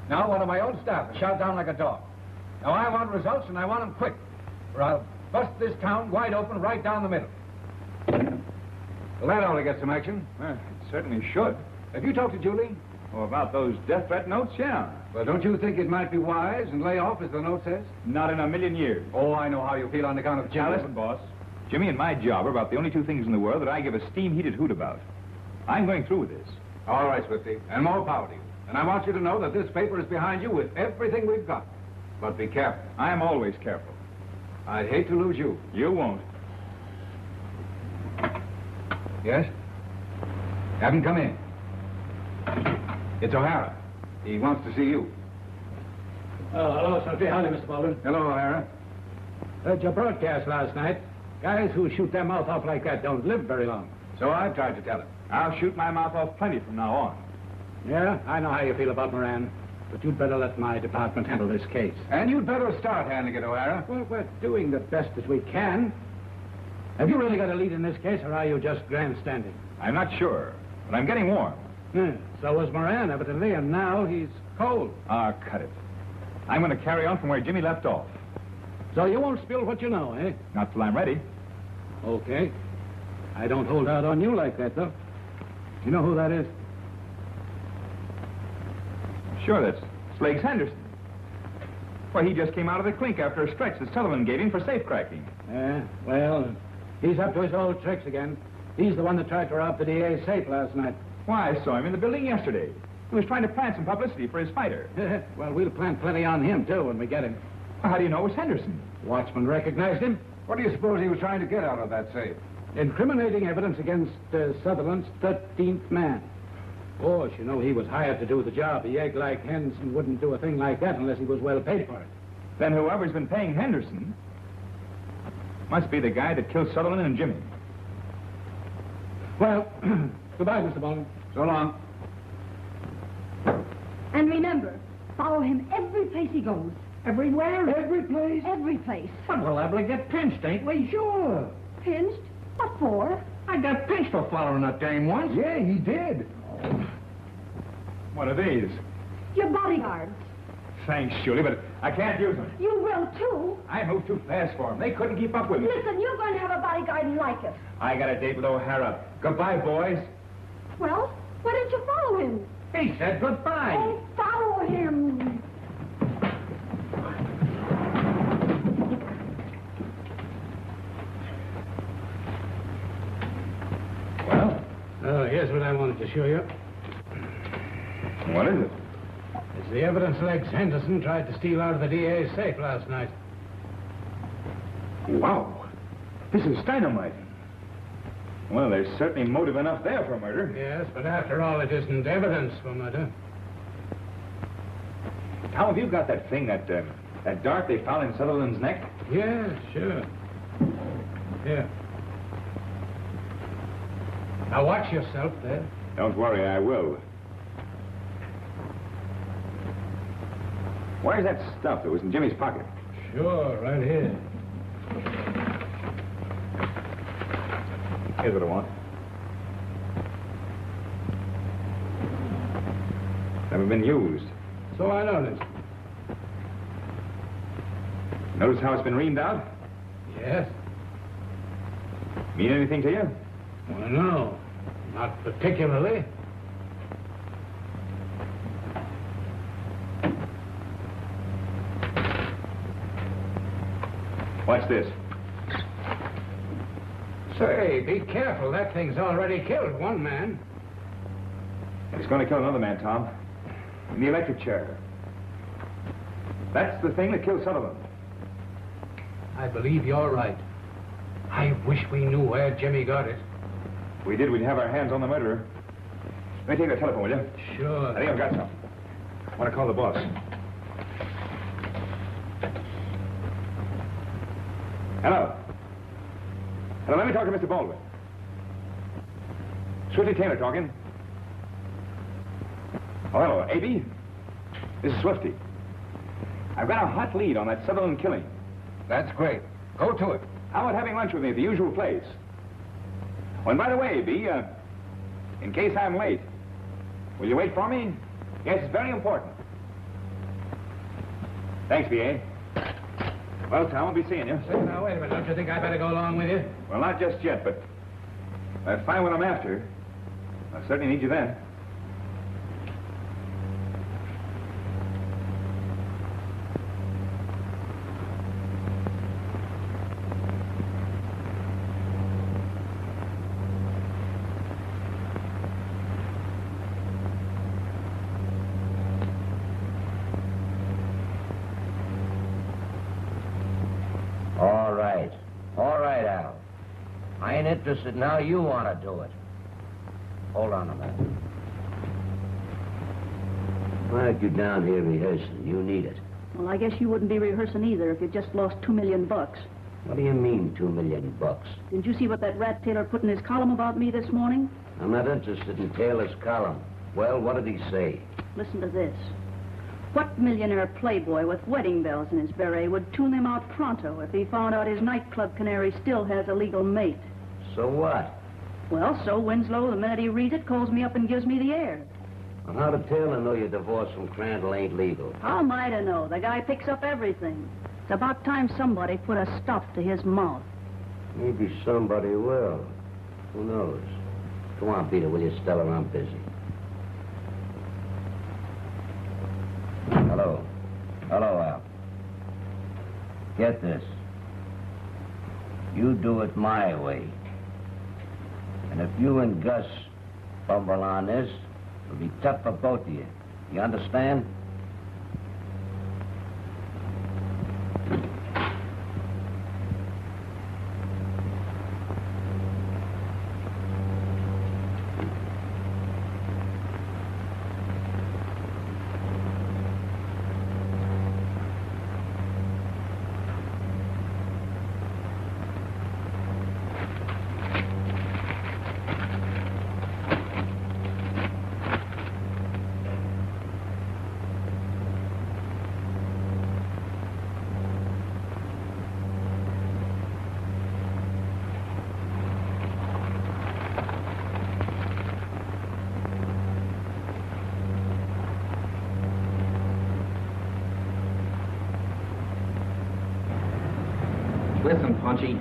Now one of my own staff is shot down like a dog. Now I want results, and I want them quick, or I'll bust this town wide open right down the middle. Well, that ought to get some action. Well, it certainly should. Have you talked to Julie? Oh, about those death threat notes? Yeah. Well, don't you think it might be wise and lay off, as the note says? Not in a million years. Oh, I know how you feel on account of jealous. Listen, boss. Jimmy and my job are about the only 2 things in the world that I give a steam-heated hoot about. I'm going through with this. All right, Swifty, and more power to you. And I want you to know that this paper is behind you with everything we've got. But be careful. I am always careful. I'd hate to lose you. You won't. Yes? Have him come in. It's O'Hara. He wants to see you. Oh, hello, Swifty. Howdy, Mr. Baldwin. Hello, O'Hara. Heard your broadcast last night. Guys who shoot their mouth off like that don't live very long. So I tried to tell him. I'll shoot my mouth off plenty from now on. Yeah, I know how you feel about Moran. But you'd better let my department handle this case. And you'd better start handling it, O'Hara. Well, we're doing the best that we can. Have you really got a lead in this case, or are you just grandstanding? I'm not sure, but I'm getting warm. So was Moran, evidently, and now he's cold. Ah, cut it. I'm going to carry on from where Jimmy left off. So you won't spill what you know, eh? Not till I'm ready. Okay. I don't hold out on you like that, though. You know who that is? Sure, that's Slakes Henderson. Why, he just came out of the clink after a stretch that Sullivan gave him for safe-cracking. Yeah, well, he's up to his old tricks again. He's the one that tried to rob the DA's safe last night. Why, I saw him in the building yesterday. He was trying to plant some publicity for his fighter. Well, we'll plant plenty on him, too, when we get him. Well, how do you know it was Henderson? Watchman recognized him. What do you suppose he was trying to get out of that safe? Incriminating evidence against Sutherland's 13th Man. Of course, you know, he was hired to do the job. A egg like Henderson wouldn't do a thing like that unless he was well paid for it. Then whoever's been paying Henderson must be the guy that killed Sutherland and Jimmy. Well, goodbye, Mr. Baldwin. So long. And remember, follow him every place he goes. Everywhere? Every place? Every place. But we'll liable to get pinched, ain't we? Sure. Pinched? What for? I got pinched for following that dame once. Yeah, he did. What are these? Your bodyguards. Thanks, Julie, but I can't use them. You will, too. I moved too fast for them. They couldn't keep up with me. Listen, you're going to have a bodyguard like it. I got a date with O'Hara. Goodbye, boys. Well, why didn't you follow him? He said goodbye. Oh, follow him. Well? Oh, here's what I wanted to show you. What is it? It's the evidence Legs Henderson tried to steal out of the DA's safe last night. Wow. This is dynamite. Well, there's certainly motive enough there for murder. Yes, but after all, it isn't evidence for murder. How have you got that thing, that dart they found in Sutherland's neck? Yeah, sure. Here. Now watch yourself there. Don't worry, I will. Where's that stuff that was in Jimmy's pocket? Sure, right here. Here's what I want. Never been used. So I noticed. Notice how it's been reamed out? Yes. Mean anything to you? Well, no. Not particularly. Watch this. Say, be careful. That thing's already killed one man. It's going to kill another man, Tom. In the electric chair. That's the thing that killed Sullivan. I believe you're right. I wish we knew where Jimmy got it. If we did, we'd have our hands on the murderer. Let me take the telephone, will you? Sure. I think I've got some. I want to call the boss. Hello. Hello, let me talk to Mr. Baldwin. Swifty Taylor talking. Oh, hello, A.B.? This is Swifty. I've got a hot lead on that Sutherland killing. That's great. Go to it. How about having lunch with me at the usual place? Oh, and by the way, A.B., in case I'm late, will you wait for me? Yes, it's very important. Thanks, B.A. Well, Tom, I'll be seeing you. Say, now, wait a minute. Don't you think I better go along with you? Well, not just yet, but if I find what I'm after, I'll certainly need you then. All right, Al. I ain't interested now. You want to do it. Hold on a minute. Why aren't you down here rehearsing? You need it. Well, I guess you wouldn't be rehearsing either if you just lost $2 million. What do you mean, $2 million? Didn't you see what that rat Taylor put in his column about me this morning? I'm not interested in Taylor's column. Well, what did he say? Listen to this. What millionaire playboy with wedding bells in his beret would tune him out pronto if he found out his nightclub canary still has a legal mate? So what? Well, so Winslow, the minute he reads it, calls me up and gives me the air. Well, how did Taylor know your divorce from Crandall ain't legal? How am I to know? The guy picks up everything. It's about time somebody put a stop to his mouth. Maybe somebody will. Who knows? Come on, Peter, will you, Stella? I'm busy. Hello. Hello, Al. Get this. You do it my way. And if you and Gus fumble on this, it'll be tough for both of you. You understand? Listen, Punchy,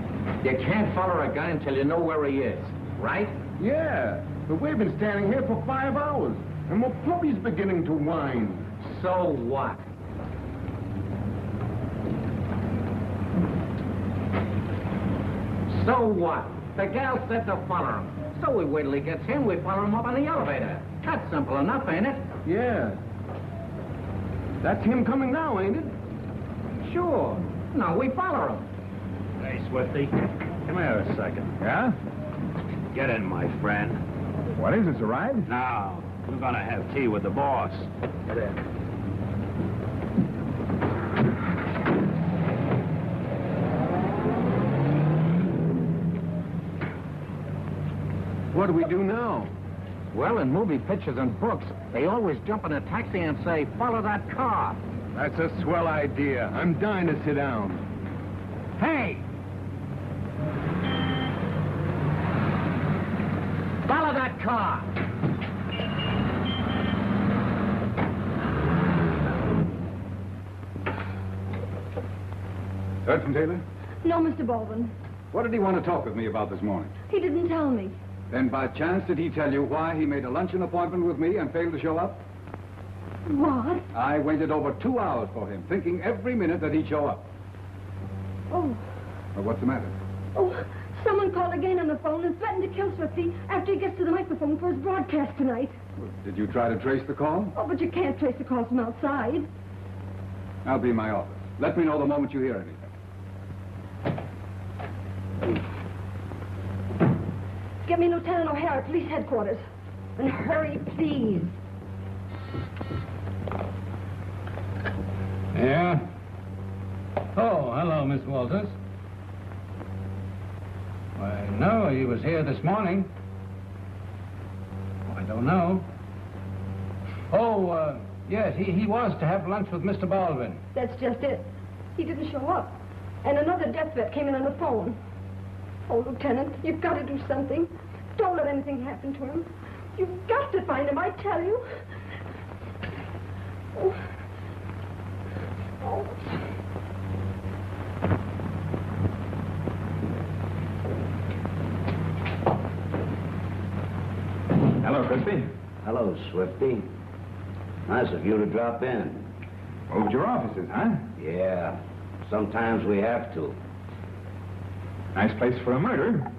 you can't follow a guy until you know where he is, right? Yeah, but we've been standing here for 5 hours, and my puppy's beginning to whine. So what? So what? The gal said to follow him. So we wait till he gets in, we follow him up on the elevator. That's simple enough, ain't it? Yeah. That's him coming now, ain't it? Sure. Now we follow him. Hey, Swifty, come here a second. Yeah? Get in, my friend. What is this, a ride? Now, we're gonna have tea with the boss. Get in. What do we do now? Well, in movie pictures and books, they always jump in a taxi and say, follow that car. That's a swell idea. I'm dying to sit down. Hey! Follow that car! Heard from Taylor? No, Mr. Baldwin. What did he want to talk with me about this morning? He didn't tell me. Then by chance did he tell you why he made a luncheon appointment with me and failed to show up? What? I waited over 2 hours for him, thinking every minute that he'd show up. Oh. Well, what's the matter? Oh, someone called again on the phone and threatened to kill Swifty after he gets to the microphone for his broadcast tonight. Well, did you try to trace the call? Oh, but you can't trace the call from outside. I'll be in my office. Let me know the moment you hear anything. Get me Lieutenant O'Hara, police headquarters. And hurry, please. Yeah? Oh, hello, Miss Walters. Why, no, he was here this morning. I don't know. Oh, yes, he was to have lunch with Mr. Baldwin. That's just it. He didn't show up. And another death threat came in on the phone. Oh, Lieutenant, you've got to do something. Don't let anything happen to him. You've got to find him, I tell you. Oh. Oh. Hello, Crispy. Hello, Swifty. Nice of you to drop in. Moved your offices, huh? Yeah. Sometimes we have to. Nice place for a murder.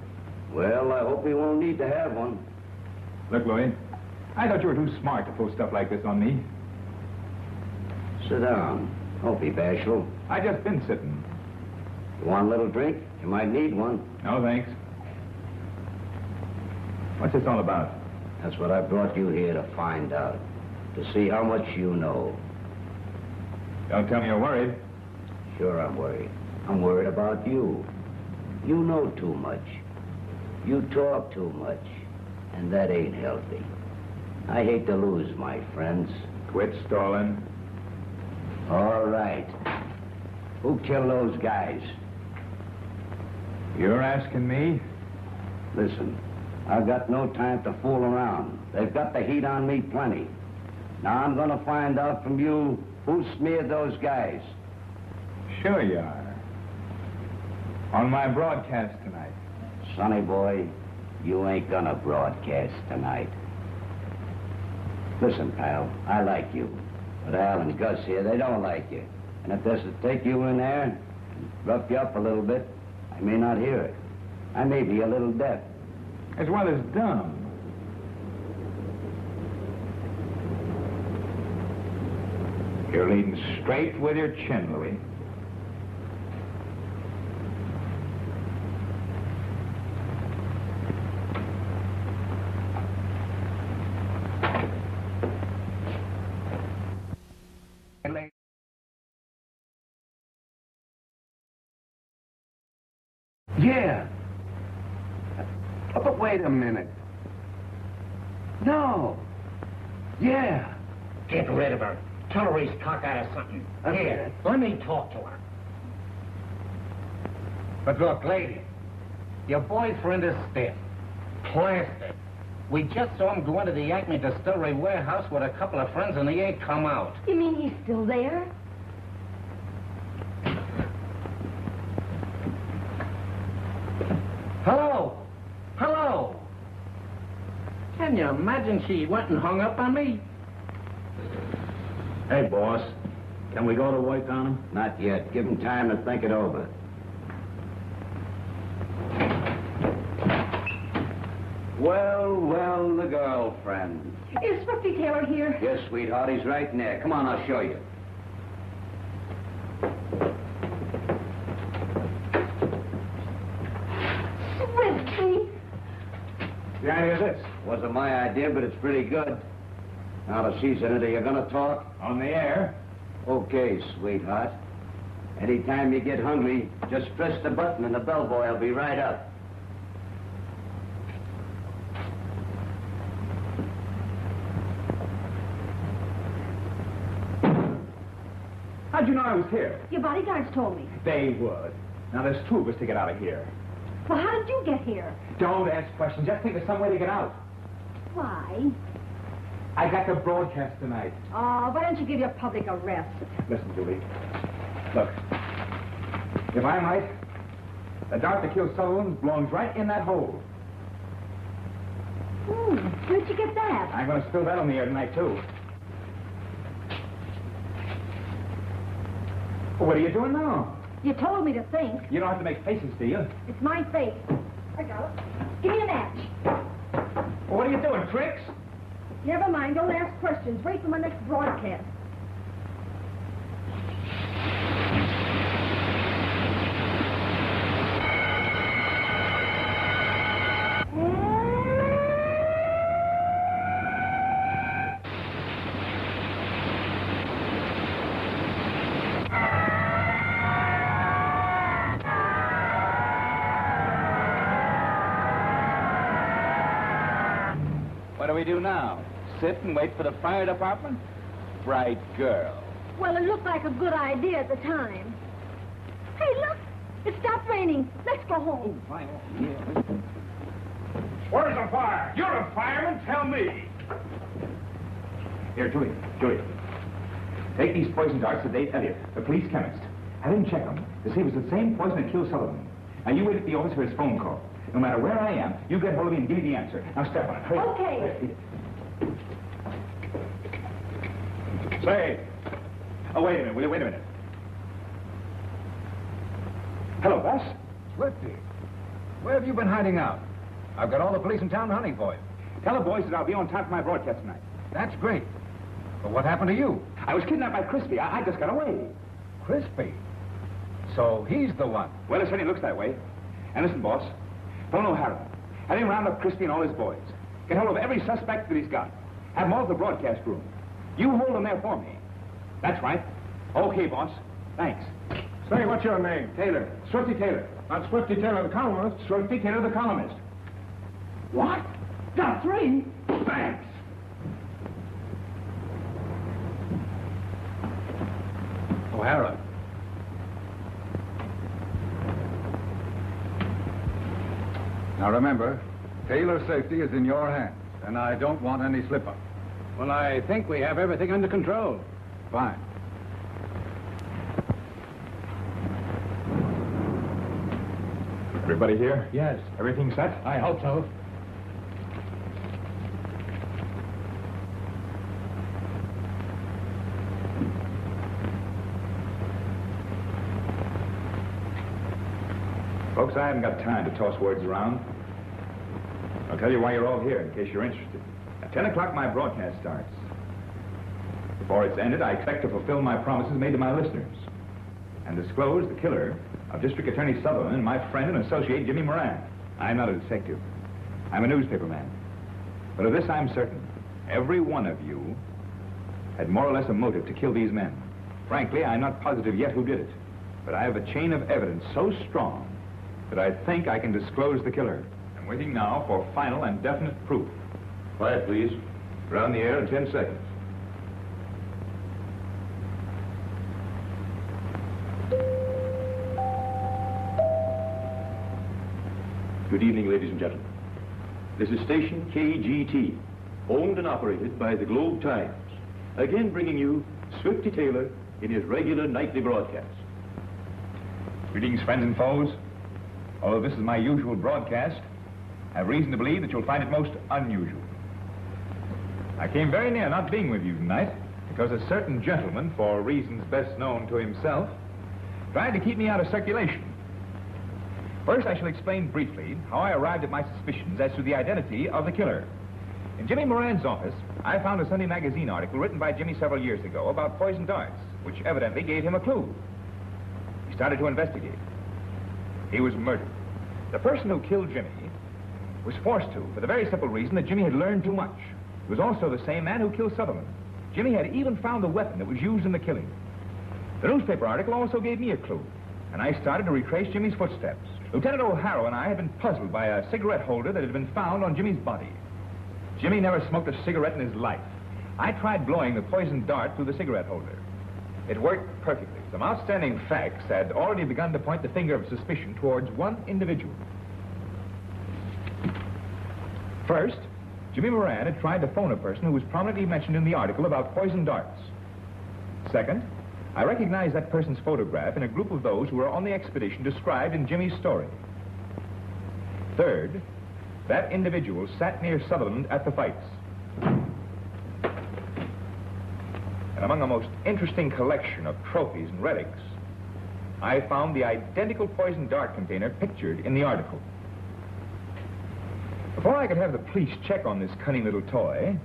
Well, I hope we won't need to have one. Look, Louis, I thought you were too smart to pull stuff like this on me. Sit down. Don't be bashful. I just been sitting. You want a little drink? You might need one. No, thanks. What's this all about? That's what I brought you here to find out. To see how much you know. Don't tell me you're worried. Sure I'm worried. I'm worried about you. You know too much. You talk too much. And that ain't healthy. I hate to lose my friends. Quit stalling. All right. Who killed those guys? You're asking me? Listen, I've got no time to fool around. They've got the heat on me plenty. Now I'm gonna find out from you who smeared those guys. Sure you are. On my broadcast tonight. Sonny boy, you ain't gonna broadcast tonight. Listen, pal, I like you. But Al and Gus here, they don't like you. And if this will take you in there and rough you up a little bit, I may not hear it. I may be a little deaf. As well as dumb. You're leading straight with your chin, Louis. Yeah. Oh, but wait a minute. No. Yeah. Get rid of her. Tell her he's cockeyed or something. Here, let me talk to her. But look, lady, your boyfriend is stiff, plastered. We just saw him go into the Acme Distillery warehouse with a couple of friends and he ain't come out. You mean he's still there? Hello? Hello? Can you imagine she went and hung up on me? Hey, boss. Can we go to work on him? Not yet. Give him time to think it over. Well, the girlfriend. Is Swifty Taylor here? Yes, sweetheart, he's right in there. Come on, I'll show you. Swifty! The idea of this? Wasn't my idea, but it's pretty good. Now that she's in it, are you gonna talk? On the air. Okay, sweetheart. Anytime you get hungry, just press the button and the bellboy will be right up. How'd you know I was here? Your bodyguards told me. They would. Now, there's two of us to get out of here. Well, how did you get here? Don't ask questions. Just think of some way to get out. Why? I got the broadcast tonight. Oh, why don't you give your public a rest? Listen, Julie. Look. If I might, the dart that killed Sullivan belongs right in that hole. Where'd you get that? I'm going to spill that on the air tonight, too. Well, what are you doing now? You told me to think. You don't have to make faces, do you? It's my face. I got it. Give me a match. Well, what are you doing, tricks? Never mind. Don't ask questions. Wait for my next broadcast. What do we do now? Sit and wait for the fire department? Bright girl. Well, it looked like a good idea at the time. Hey, look! It stopped raining. Let's go home. Oh, fine. Yeah. Where's the fire? You're a fireman. Tell me. Here, Julie. Take these poison darts to Dave Elliott, the police chemist. Have him check them to see if it's the same poison that killed Sullivan. Now, you wait at the office for his phone call. No matter where I am, you get hold of me and give me the answer. Now, step on it. Hurry. Okay. Say. Oh, wait a minute, will you? Wait a minute. Hello, boss. Swifty, where have you been hiding out? I've got all the police in town hunting for you. Tell the boys that I'll be on time for my broadcast tonight. That's great. But what happened to you? I was kidnapped by Crispy. I just got away. Crispy? So he's the one. Well, it certainly looks that way. And listen, boss. Phone O'Hara. Have him round up Crispy and all his boys. Get hold of every suspect that he's got. Have them all at the broadcast room. You hold them there for me. That's right. Okay, boss. Thanks. Say, what's your name? Taylor. Swifty Taylor. Not Swifty Taylor, the columnist. Swifty Taylor, the columnist. What? Got three. Thanks. O'Hara. Now remember, Taylor's safety is in your hands, and I don't want any slip-up. Well, I think we have everything under control. Fine. Everybody here? Yes. Everything set? I hope so. Folks, I haven't got time to toss words around. I'll tell you why you're all here, in case you're interested. At 10 o'clock, my broadcast starts. Before it's ended, I expect to fulfill my promises made to my listeners and disclose the killer of District Attorney Sutherland and my friend and associate, Jimmy Moran. I'm not a detective. I'm a newspaperman. But of this I'm certain. Every one of you had more or less a motive to kill these men. Frankly, I'm not positive yet who did it. But I have a chain of evidence so strong that I think I can disclose the killer. I'm waiting now for final and definite proof. Quiet, please. We're on the air in 10 seconds. Good evening, ladies and gentlemen. This is station KGT, owned and operated by the Globe Times. Again bringing you Swifty Taylor in his regular nightly broadcast. Greetings, friends and foes. Although this is my usual broadcast, I have reason to believe that you'll find it most unusual. I came very near not being with you tonight because a certain gentleman, for reasons best known to himself, tried to keep me out of circulation. First, I shall explain briefly how I arrived at my suspicions as to the identity of the killer. In Jimmy Moran's office, I found a Sunday magazine article written by Jimmy several years ago about poison darts, which evidently gave him a clue. He started to investigate. He was murdered. The person who killed Jimmy was forced to, for the very simple reason that Jimmy had learned too much. It was also the same man who killed Sutherland. Jimmy had even found the weapon that was used in the killing. The newspaper article also gave me a clue, and I started to retrace Jimmy's footsteps. Lieutenant O'Hara and I had been puzzled by a cigarette holder that had been found on Jimmy's body. Jimmy never smoked a cigarette in his life. I tried blowing the poison dart through the cigarette holder. It worked perfectly. Some outstanding facts had already begun to point the finger of suspicion towards one individual. First, Jimmy Moran had tried to phone a person who was prominently mentioned in the article about poison darts. Second, I recognized that person's photograph in a group of those who were on the expedition described in Jimmy's story. Third, that individual sat near Sutherland at the fights. And among a most interesting collection of trophies and relics, I found the identical poison dart container pictured in the article. Before I could have the police check on this cunning little toy,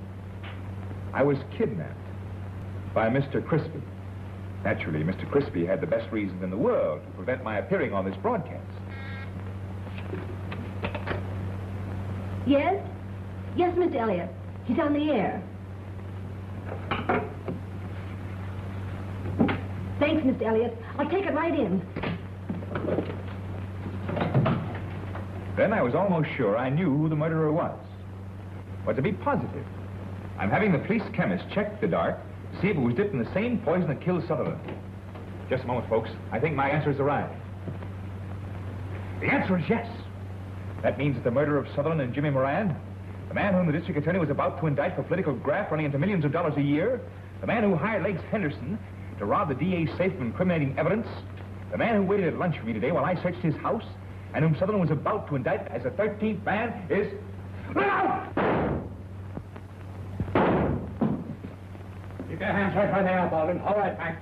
I was kidnapped by Mr. Crispy. Naturally, Mr. Crispy had the best reasons in the world to prevent my appearing on this broadcast. Yes? Yes, Mr. Elliot. He's on the air. Thanks, Mr. Elliot. I'll take it right in. Then I was almost sure I knew who the murderer was. But to be positive, I'm having the police chemist check the dart to see if it was dipped in the same poison that killed Sutherland. Just a moment, folks. I think my answer has arrived. The answer is yes. That means that the murderer of Sutherland and Jimmy Moran, the man whom the district attorney was about to indict for political graft running into millions of dollars a year, the man who hired Legs Henderson to rob the DA's safe from incriminating evidence, the man who waited at lunch for me today while I searched his house, and whom Sutherland was about to indict as a 13th man is... Look out! Keep your hands right where they are, Weldon. All right, Frank.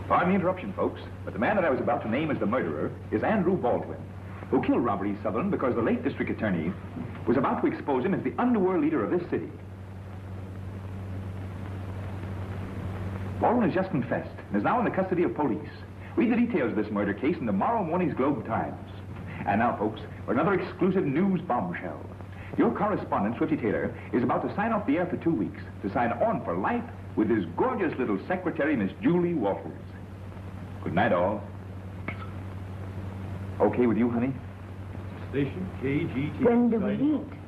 Pardon the interruption, folks, but the man that I was about to name as the murderer is Andrew Baldwin, who killed Robert E. Sutherland because the late district attorney was about to expose him as the underworld leader of this city. Baldwin has just confessed and is now in the custody of police. Read the details of this murder case in tomorrow morning's Globe Times. And now, folks, for another exclusive news bombshell. Your correspondent, Swifty Taylor, is about to sign off the air for 2 weeks, to sign on for life with his gorgeous little secretary, Miss Julie Walters. Good night, all. Okay with you, honey? Station KGT. When do we eat?